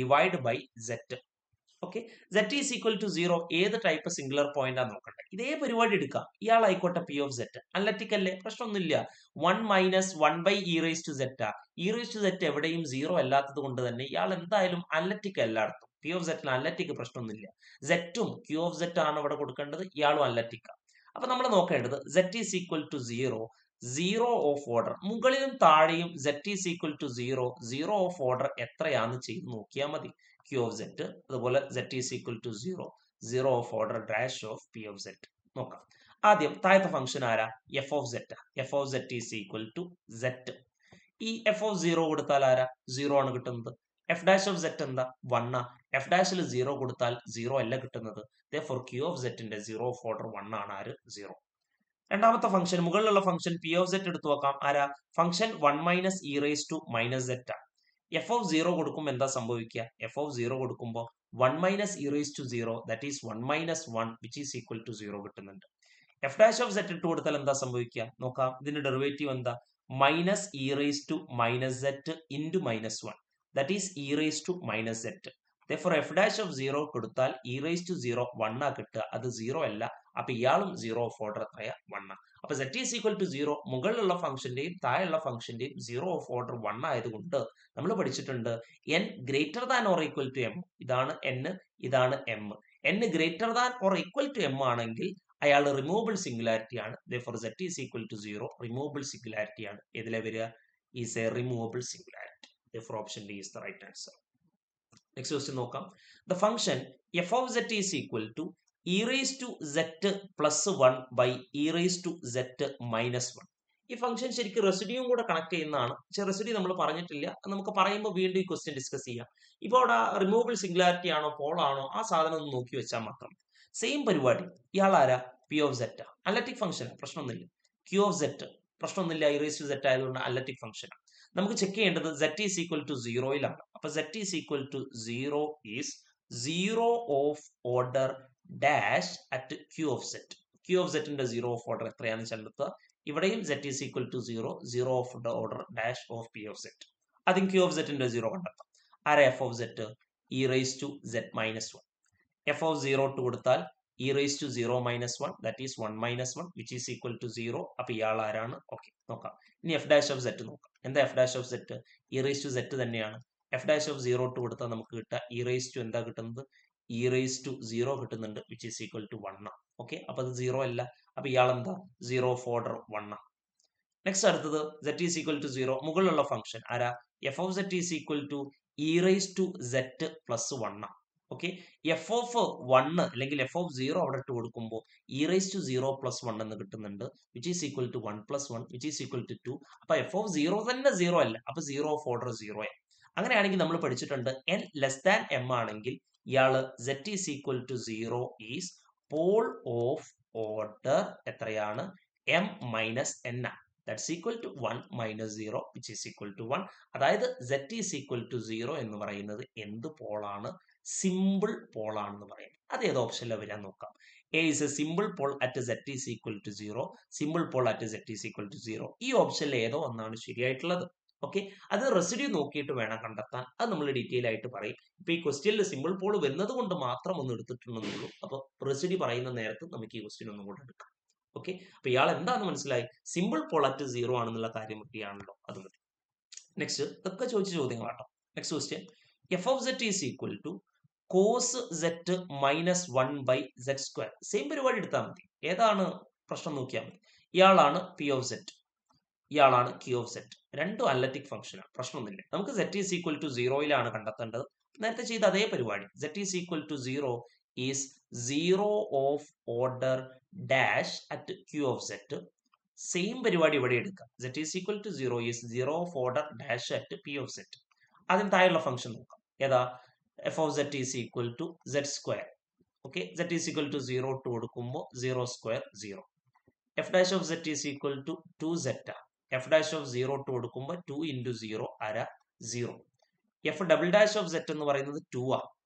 divide by z. Okay, z is equal to 0 ഏത് type singular point ആണ് നോക്കണ്ടേ. ഇതേ പരിപാടി എടുക്കാം. ഇയാളായിക്കോട്ടെ p of z, analytic അല്ലേ, പ്രശ്നമൊന്നുമില്ല. 1 minus 1 by E raise to z ആ. ഇ റേസ് ടു സെറ്റ് എവിടെയും 0 അല്ലാത്തത് കൊണ്ട് തന്നെ ഇയാൾ എന്തായാലും അനലറ്റിക് എല്ലായിടത്തും. പി ഓഫ് സെറ്റിന് അനലറ്റിക് പ്രശ്നമൊന്നുമില്ല. സെറ്റും ക്യൂ ഓഫ് സെറ്റ് ആണ് ഇവിടെ കൊടുക്കേണ്ടത്, ഇയാളും അനലറ്റിക്. അപ്പൊ നമ്മൾ നോക്കേണ്ടത് z is equal to 0 of order മുകളിലും താഴെയും z is equal to 0 of order എത്രയാന്ന് ചെയ്ത് നോക്കിയാൽ മതി. Q of z, അതുപോലെ z is equal to 0 of order dash of p of z നോക്കാം. ആദ്യം താഴത്തെ ഫംഗ്ഷൻ ആരാ, F of z. F of set is equal to z. ഈ എഫ് ഓഫ് 0 കൊടുത്താൽ ആരാ 0 ആണ് കിട്ടുന്നത്. എഫ് ഡാഷ് ഓഫ് സെറ്റ് എന്താ 1 ആ. എഫ് ഡാഷിൽ 0 കൊടുത്താൽ 0 അല്ല കിട്ടുന്നത്. ഫോർ ക്യൂ ഓഫ് സെറ്റിന്റെ 0 ഓഫ് ഓർഡർ 1 ആണ് ആര് 0. രണ്ടാമത്തെ ഫംഗ്ഷൻ മുകളിലുള്ള ഫംഗ്ഷൻ പി ഓഫ് സെറ്റ് എടുത്തു നോക്കാം. ആരാ function 1 minus E raise to minus z ആ. എഫ് ഓഫ് 0 കൊടുക്കുമ്പോൾ എന്താ സംഭവിക്കുക, എഫ് ഓഫ് 0 കൊടുക്കുമ്പോൾ 1 minus E raise to 0 that is 1 minus 1 which is equal to 0 കിട്ടുന്നുണ്ട്. എഫ് ഡാഷ് ഓഫ് സെറ്റ് ഇട്ട് കൊടുത്താൽ എന്താ സംഭവിക്കുക നോക്കാം. ഇതിന്റെ ഡെറിവേറ്റീവ് എന്താ, minus E raise to minus z into minus 1 that is e raise to minus z. For f dash of 0 കൊടുത്താൽ e raise to 0 1 ആ കിട്ടുക, അത് 0 അല്ല. അപ്പൊ ഇയാളും 0 ഓഫ് ഓർഡർ എത്രയാ 1 ആ. അപ്പൊ z ഈസ് ഈക്വൽ ടു 0 മുകളിലുള്ള ഫംഗ്ഷന്റെയും താഴെയുള്ള ഫംഗ്ഷന്റെയും 0 ഓഫ് ഓർഡർ 1 ആയതുകൊണ്ട് നമ്മൾ പഠിച്ചിട്ടുണ്ട് n greater than or equal to m. ഇതാണ് n, ഇതാണ് m. n greater than or equal to m ആണെങ്കിൽ അയാൾ റിമൂവബിൾ സിംഗുലാരിറ്റി ആണ്. For z is equal to 0 removable singularity ആണ്. ഇതിലെ വരിക is A removable singularity. For option D is the right answer. Next question നോക്കാം. The function F of z is equal to E raise to z plus 1 by E raise to z minus 1. ഈ function ശരിക്കും റെസിഡ്യൂവും കൂടെ connect ചെയ്യുന്നതാണ്. പക്ഷേ residue നമ്മൾ പറഞ്ഞിട്ടില്ല, നമുക്ക് പറയുമ്പോൾ വീണ്ടും ഈ ക്വസ്റ്റ്യൻ ഡിസ്കസ് ചെയ്യാം. ഇപ്പോൾ അവിടെ റിമൂവബിൾ സിംഗുലാരിറ്റി ആണോ പോൾ ആണോ ആ സാധനം ഒന്ന് നോക്കി വെച്ചാൽ മാത്രം. സെയിം പരിപാടി. ഇയാൾ ആരാ p of z, analytic function പ്രശ്നമൊന്നുമില്ല. ക്യൂ ഓഫ് സെറ്റ് പ്രശ്നമൊന്നുമില്ല, ഇ റേസ് ടു z ആയതുകൊണ്ട് അനലറ്റിക് ഫംഗ്ഷൻ. നമുക്ക് ചെക്ക് ചെയ്യേണ്ടത് z ഈസ് ഈക്വൽ ടു 0 അപ്പൊ z is equal to 0 is 0 of order dash at q of z. Q of സെറ്റിന്റെ 0 of order എത്രയാണെന്ന് കണ്ടെത്തുക. ഇവിടെയും z is equal to 0 of order dash of p of z. ആദ്യം q of സെറ്റിന്റെ 0 കണ്ടെത്താം. ആരാ F of z, e raise to z minus 1. F of 0 ഇട്ട് കൊടുത്താൽ e raise to 0 minus 1 that is 1 minus 1 which is equal to 0. അപ്പൊ ഇയാൾ ആരാണ്, okay നോക്കാം. ഇനി എഫ് ഡാഷ് ഓഫ് സെറ്റ് നോക്കാം. എന്താ f dash of z, e raise to z തന്നെയാണ്. എഫ് ഡാഷ് ഓഫ് 0 ഇട്ട് കൊടുത്താൽ നമുക്ക് കിട്ടുക ഇ റേസ് ടു എന്താ കിട്ടുന്നത്, ഇ റേസ് ടു 0 കിട്ടുന്നുണ്ട് വിച്ച് ഈസ് ഈക്വൽ ടു 1 ആ. ഓക്കെ, അപ്പൊ അത് 0 അല്ല. അപ്പൊ ഇയാൾ എന്താ 0 ഓഫ് ഓർഡർ 1 ആ. നെക്സ്റ്റ് അടുത്തത് z ഈസ് ഈക്വൽ ടു 0 മുകളിലുള്ള ഫംഗ്ഷൻ ആരാ F of z is equal to E raise to z plus 1 ആ. ഓക്കെ, എഫ് ഓഫ് 1 അല്ലെങ്കിൽ എഫ് ഓഫ് 0 അവിടെ ഇട്ട് കൊടുക്കുമ്പോൾ ഇ റേസ് ടു 0 പ്ലസ് 1 എന്ന് കിട്ടുന്നുണ്ട് which is equal to 1 plus 1 which is equal to 2. അപ്പൊ എഫ് ഓഫ് 0 തന്നെ 0 അല്ല, അപ്പൊ 0 ഓഫ് ഓർഡർ 0 ആ. അങ്ങനെയാണെങ്കിൽ നമ്മൾ പഠിച്ചിട്ടുണ്ട് n ലെസ് ദാൻ m ആണെങ്കിൽ ഇയാള് z is equal to 0 is pole of order എത്രയാണ് m മൈനസ് n ആണ്. That's equal to 1 minus 0 which is equal to 1. അതായത് z ഈസ് ഈക്വൽ ടു 0 എന്ന് പറയുന്നത് എന്ത് പോളാണ്? സിമ്പിൾ പോൾ ആണെന്ന് പറയുന്നത്. അത് ഏത് ഓപ്ഷനിലാണ് വരാൻ നോക്കാം. A is a simple pole at z is equal to 0, simple pole at z is equal to 0. ഈ ഓപ്ഷനിൽ ഏതോ ഒന്നാണ് ശരിയായിട്ടുള്ളത്. ഓക്കെ, അത് റെസിഡ്യൂ നോക്കിയിട്ട് വേണം കണ്ടെത്താൻ. അത് നമ്മൾ ഡീറ്റെയിൽ ആയിട്ട് പറയും. ഇപ്പൊ ഈ ക്വസ്റ്റ്യനിൽ സിമ്പിൾ പോൾ വരുന്നത് കൊണ്ട് മാത്രം ഒന്ന് എടുത്തിട്ടുണ്ടെന്നുള്ളൂ. അപ്പൊ റെസിഡ്യൂ പറയുന്ന നേരത്ത് നമുക്ക് ഈ ക്വസ്റ്റ്യൻ ഒന്നും കൂടെ എടുക്കാം. ഓക്കെ, അപ്പൊ ഇയാൾ എന്താണെന്ന് മനസ്സിലായി? സിമ്പിൾ പോൾ അറ്റ് 0 ആണെന്നുള്ള കാര്യം ഒക്കെയാണല്ലോ. അത് മതി. നെക്സ്റ്റ്, ഇതൊക്കെ ചോദിച്ച ചോദ്യങ്ങളാട്ടോ. Next question, F of set is equal to cos set minus 1 by set square. Same പരിപാടി എടുത്താൽ മതി. ഏതാണ് പ്രശ്നം നോക്കിയാൽ മതി. ഇയാളാണ് പി ഓഫ് സെറ്റ്, ഇയാളാണ് ക്യൂ ഓഫ് സെറ്റ്. രണ്ടും അനലിറ്റിക് ഫംഗ്ഷനാണ്, പ്രശ്നമൊന്നുമില്ല. നമുക്ക് സെറ്റ് ഈസ് ഈക്വൽ ടു 0 കണ്ടെത്തേണ്ടത്. നേരത്തെ ചെയ്ത അതേ പരിപാടി. Z is equal to 0 is 0 of order dash at q of z. Same പരിപാടി ഇവിടെ എടുക്കാം. Set is equal to 0 is 0 of order dash at p of z. അതിന് താഴെയുള്ള ഫംഗ്ഷൻ നോക്കാം. ഏതാ? F of set is equal to z square. Okay, z is equal to 0 ഇട്ട് കൊടുക്കുമ്പോൾ 0 square 0. F dash of set is equal to 2z. F dash of 0 ഇട്ട് കൊടുക്കുമ്പോൾ 2 into 0 അര 0. F double dash of set എന്ന് പറയുന്നത് 2 ആ.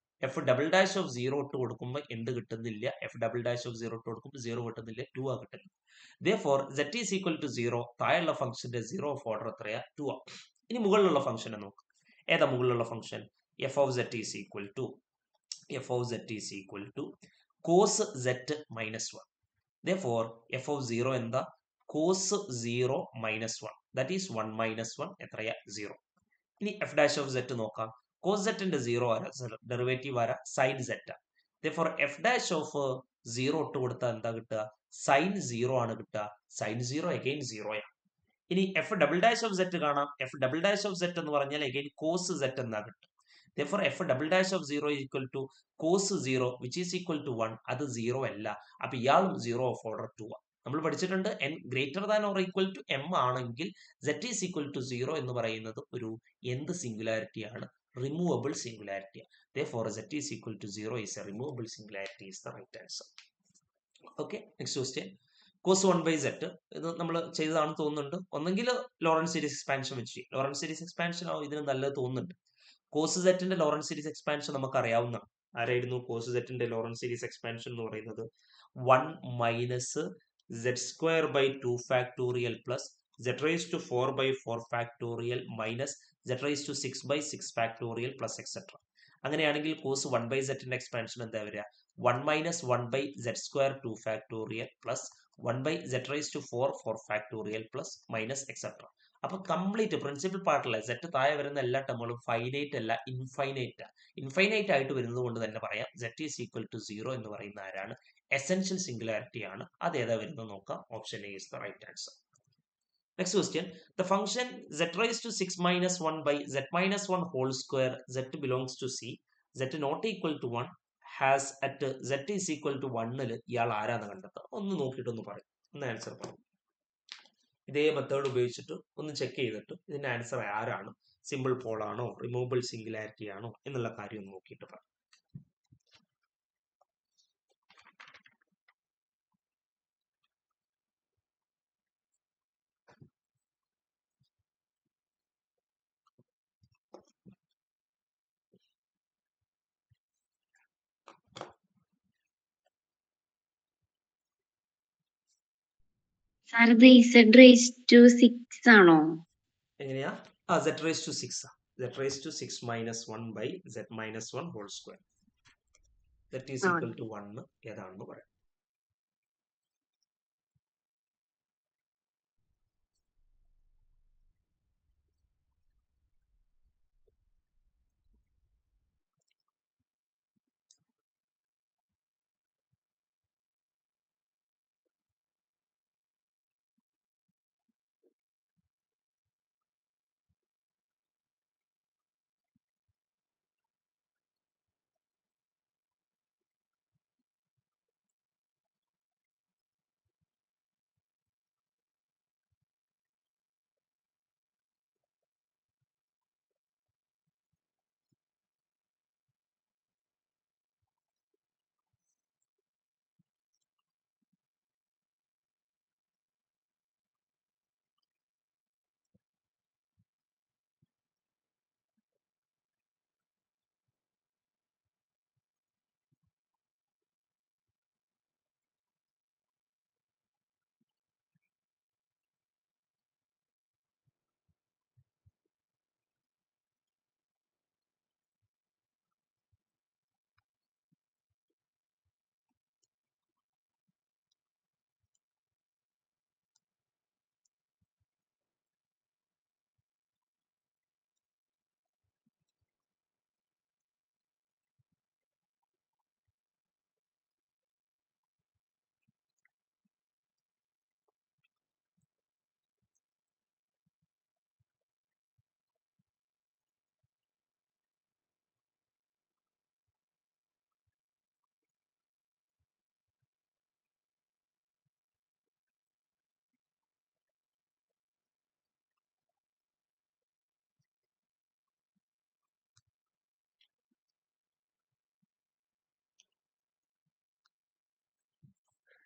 F double dash of 0 ഇട്ട് കൊടുക്കുമ്പോൾ എന്ത് കിട്ടുന്നില്ല? എഫ് ഡബിൾ ഡാഷ് ഓഫ് 0 ഇട്ട് കൊടുക്കുമ്പോൾ 0 കിട്ടുന്നില്ല, 2 ആ കിട്ടുന്നത്. Therefore z is equal to 0. താഴെയുള്ള ഫംഗ്ഷന്റെ 0 ഓഫ് ഓർഡർ എത്രയാ? 2 ആ. ഇനി മുകളിലുള്ള ഫംഗ്ഷനെ നോക്കാം. ഏതാ മുകളിലുള്ള function? F of set is equal to cos set minus 1. Therefore f of 0 എന്താ? cos 0 minus 1. That is 1 minus 1 എത്രയാ? 0. ഇനി f dash of z നോക്കാം. cos z ന്റെ 0 ആരാ? ഡെറിവേറ്റീവ് ആരാ? sin z. Therefore f dash of 0 ഇട്ട് കൊടുത്താൽ എന്താ കിട്ടുക? sin 0 ആണ് കിട്ടുക. sin 0 again 0 ആണ്. ഇനി f double dash of z കാണാം. f double dash of z എന്ന് പറഞ്ഞാൽ again cos z എന്നാ കിട്ടും. Therefore f double dash of 0 is equal to cos 0 which is equal to 1. അത് 0 അല്ല. അപ്പൊ ഇയാളും 0 ഓഫ് ഓർഡർ 2 ആണ്. നമ്മൾ പഠിച്ചിട്ടുണ്ട് n greater than or equal to m ആണെങ്കിൽ z ഈസ് ഈക്വൽ ടു 0 എന്ന് പറയുന്നത് ഒരു എന്ത് സിംഗുലാരിറ്റി ആണ്? Removable singularity. Therefore z is equal to 0 is a removable singularity is the right answer. Okay, next question. cos 1 by z ഇത് നമ്മൾ ചെയ്തതാണെന്ന് തോന്നുന്നുണ്ട്. ഒന്നെങ്കിൽ ലോറൻസ് സീരീസ് എക്സ്പാൻഷൻ വെച്ച് ലോറൻസ് സീരീസ് എക്സ്പാൻഷൻ ഇതിന് നല്ലത് തോന്നുന്നുണ്ട്. കോസ് സെറ്റിന്റെ ലോറൻസ് സീരീസ് എക്സ്പാൻഷൻ നമുക്ക് അറിയാവുന്നതാണ്. ആരായിരുന്നു കോസ് സെറ്റിന്റെ ലോറൻസ് സീരീസ് എക്സ്പാൻഷൻ എന്ന് പറയുന്നത്? 1 minus z square by 2 factorial plus z rice to 4 by 4 factorial minus z rice to 6 by 6 factorial plus etcetera. അങ്ങനെയാണെങ്കിൽ കോസ് 1 ബൈ സെറ്റിന്റെ എക്സ്പാൻഷൻ എന്താ വരിക? 1 minus 1 by z square 2 factorial plus 1 by z rice to 4 factorial plus minus etcetera. അപ്പൊ complete principal പാർട്ടില്ല, z താഴെ വരുന്ന എല്ലാ ടേമുകളും ഫൈനൈറ്റ് അല്ല, ഇൻഫൈനൈറ്റ്. ഇൻഫൈനൈറ്റ് ആയിട്ട് വരുന്നത് കൊണ്ട് തന്നെ പറയാം z ഈസ് ഈക്വൽ ടു 0 എന്ന് പറയുന്ന ആരാണ്? എസെൻഷ്യൽ സിംഗുലാരിറ്റി ആണ്. അത് ഏതാ വരുന്നത് നോക്കാം. Option A is the right answer. Next question, the function z rice to 6 minus 1 by z minus 1 whole square z belongs to c, z not equal to 1 has at z is equal to 1 ഇയാൾ ആരാന്ന് കണ്ടെത്താം. ഒന്ന് നോക്കിയിട്ടൊന്ന് പറയും, ഒന്ന് answer പറയും. ഇതേ method ഉപയോഗിച്ചിട്ട് ഒന്ന് ചെക്ക് ചെയ്തിട്ട് ഇതിന്റെ ആൻസർ ആരാണ്? സിമ്പിൾ പോൾ ആണോ, റിമൂവബിൾ സിംഗുലാരിറ്റി ആണോ എന്നുള്ള കാര്യം ഒന്ന് നോക്കിയിട്ട് പറയാം. സാർ ഇത് z റേസ് ടു 6 ആണോ? എങ്ങനെയാ? z raise to 6. z raise to 6 minus 1 by z minus 1 whole square. z is equal to 1 ഏതാണെന്ന് പറയാം.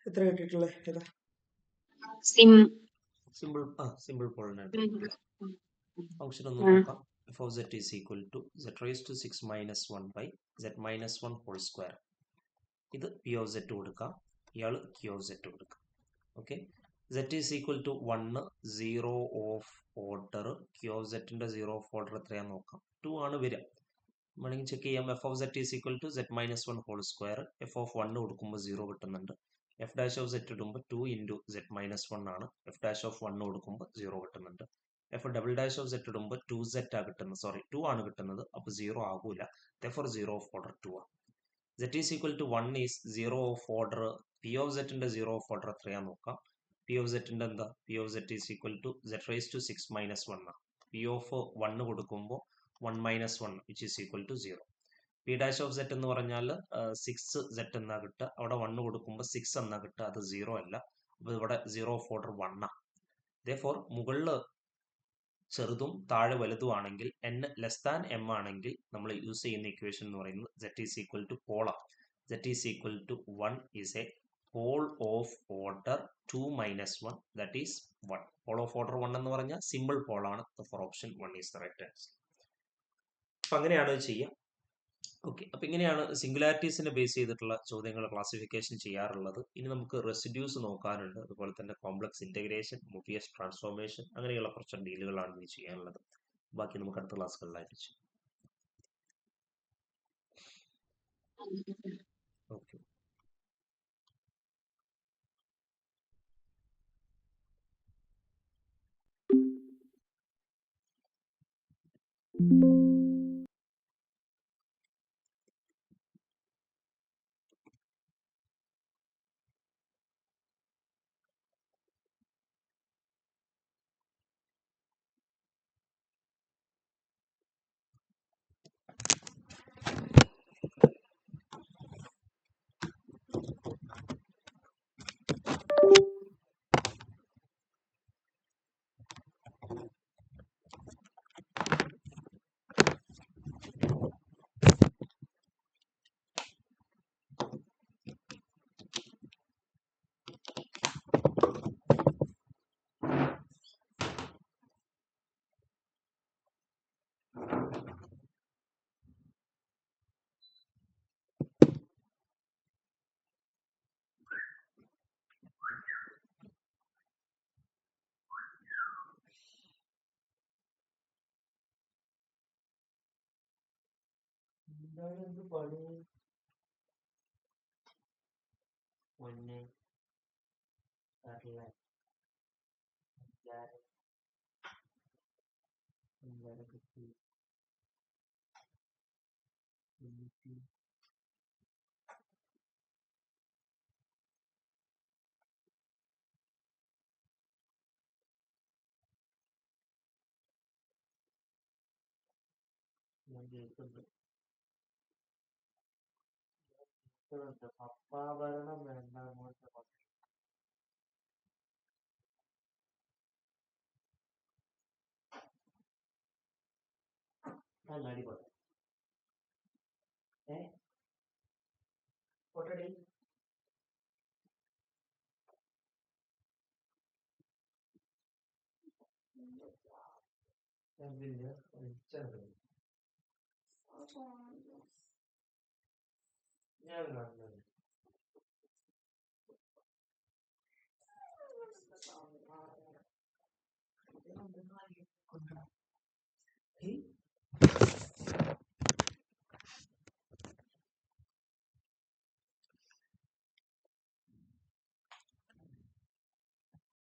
എത്ര കിട്ടിയിട്ടുള്ളത് ഏതാ? Simple polynomial. ഫംഗ്ഷൻ ഒന്ന് നോക്കാം. f of z is equal to z raised to 6 minus 1 by z minus 1 whole square. ഇത് p of z കൊടുക്കാം, ഇയാൾ q of z കൊടുക്കാം. Okay, z is equal to 1 0 of order. q of z ന്റെ 0 of order എത്രയാന്ന് നോക്കാം. 2 ആണ് വരിക. വേണമെങ്കിൽ ചെക്ക് ചെയ്യാം. f of z is equal to z minus 1 whole square. f of 1 കൊടുക്കുമ്പോൾ 0 കിട്ടുന്നുണ്ട്. f dash of z ഇടുമ്പോൾ 2 into z minus 1 ആണ്. f dash of 1 കൊടുക്കുമ്പോൾ 0 കിട്ടുന്നുണ്ട്. f double dash of z ഇടുമ്പോൾ 2z ആണ് കിട്ടുന്നത്. 2 ആണ് കിട്ടുന്നത്. അപ്പോൾ 0 ആകൂല. therefore 0 of order 2 ആണ്. z is equal to 1 is 0 of order. p of z ന്റെ 0 of order എത്രയാന്ന് നോക്കാം. p of z ന്റെ എന്താ? p of z is equal to z raised to 6 minus 1 ആണ്. p of 1 കൊടുക്കുമ്പോൾ 1 minus 1 which is equal to 0. p dash of z എന്ന് പറഞ്ഞാൽ 6z എന്നാ കിട്ടുക. അവിടെ 1 കൊടുക്കുമ്പോൾ 6 എന്നാ കിട്ടുക. അത് 0 അല്ല. അപ്പോൾ ഇവിടെ 0 of order 1 ആണ്. therefore മുകളിൽ ചെറുതും താഴെ വലുതും ആണെങ്കിൽ n ലെസ് ദാൻ m ആണെങ്കിൽ നമ്മൾ യൂസ് ചെയ്യുന്ന ഇക്വേഷൻ എന്ന് പറയുന്നത് z is equal to polar. z is equal to 1 is A pole of order 2 minus 1 that is 1. Pole of order 1 എന്ന് പറഞ്ഞാൽ സിമ്പിൾ പോൾ ആണ്. For option 1 is the right answer. അപ്പൊ അങ്ങനെയാണ് ചെയ്യുക. ഓക്കെ, അപ്പൊ ഇങ്ങനെയാണ് സിംഗുലാരിറ്റീസിനെ ബേസ് ചെയ്തിട്ടുള്ള ചോദ്യങ്ങൾ ക്ലാസിഫിക്കേഷൻ ചെയ്യാറുള്ളത്. ഇനി നമുക്ക് റെസിഡ്യൂസ് നോക്കാനുണ്ട്. അതുപോലെ തന്നെ കോംപ്ലക്സ് ഇന്റഗ്രേഷൻ, മൂവിയസ് ട്രാൻസ്ഫോർമേഷൻ, അങ്ങനെയുള്ള കുറച്ച് ഡീലുകളാണ് ഇനി ചെയ്യാനുള്ളത്. ബാക്കി നമുക്ക് അടുത്ത ക്ലാസ്സുകളിലായിട്ട് ചെയ്യാം. ഓക്കെ. എന്ത് പണി മുന്നേ കിട്ടി പപ്പാഭരണം വേണ്ട അടിപൊളി പൊട്ടടി ഞാൻ കാണുന്നത് Hey.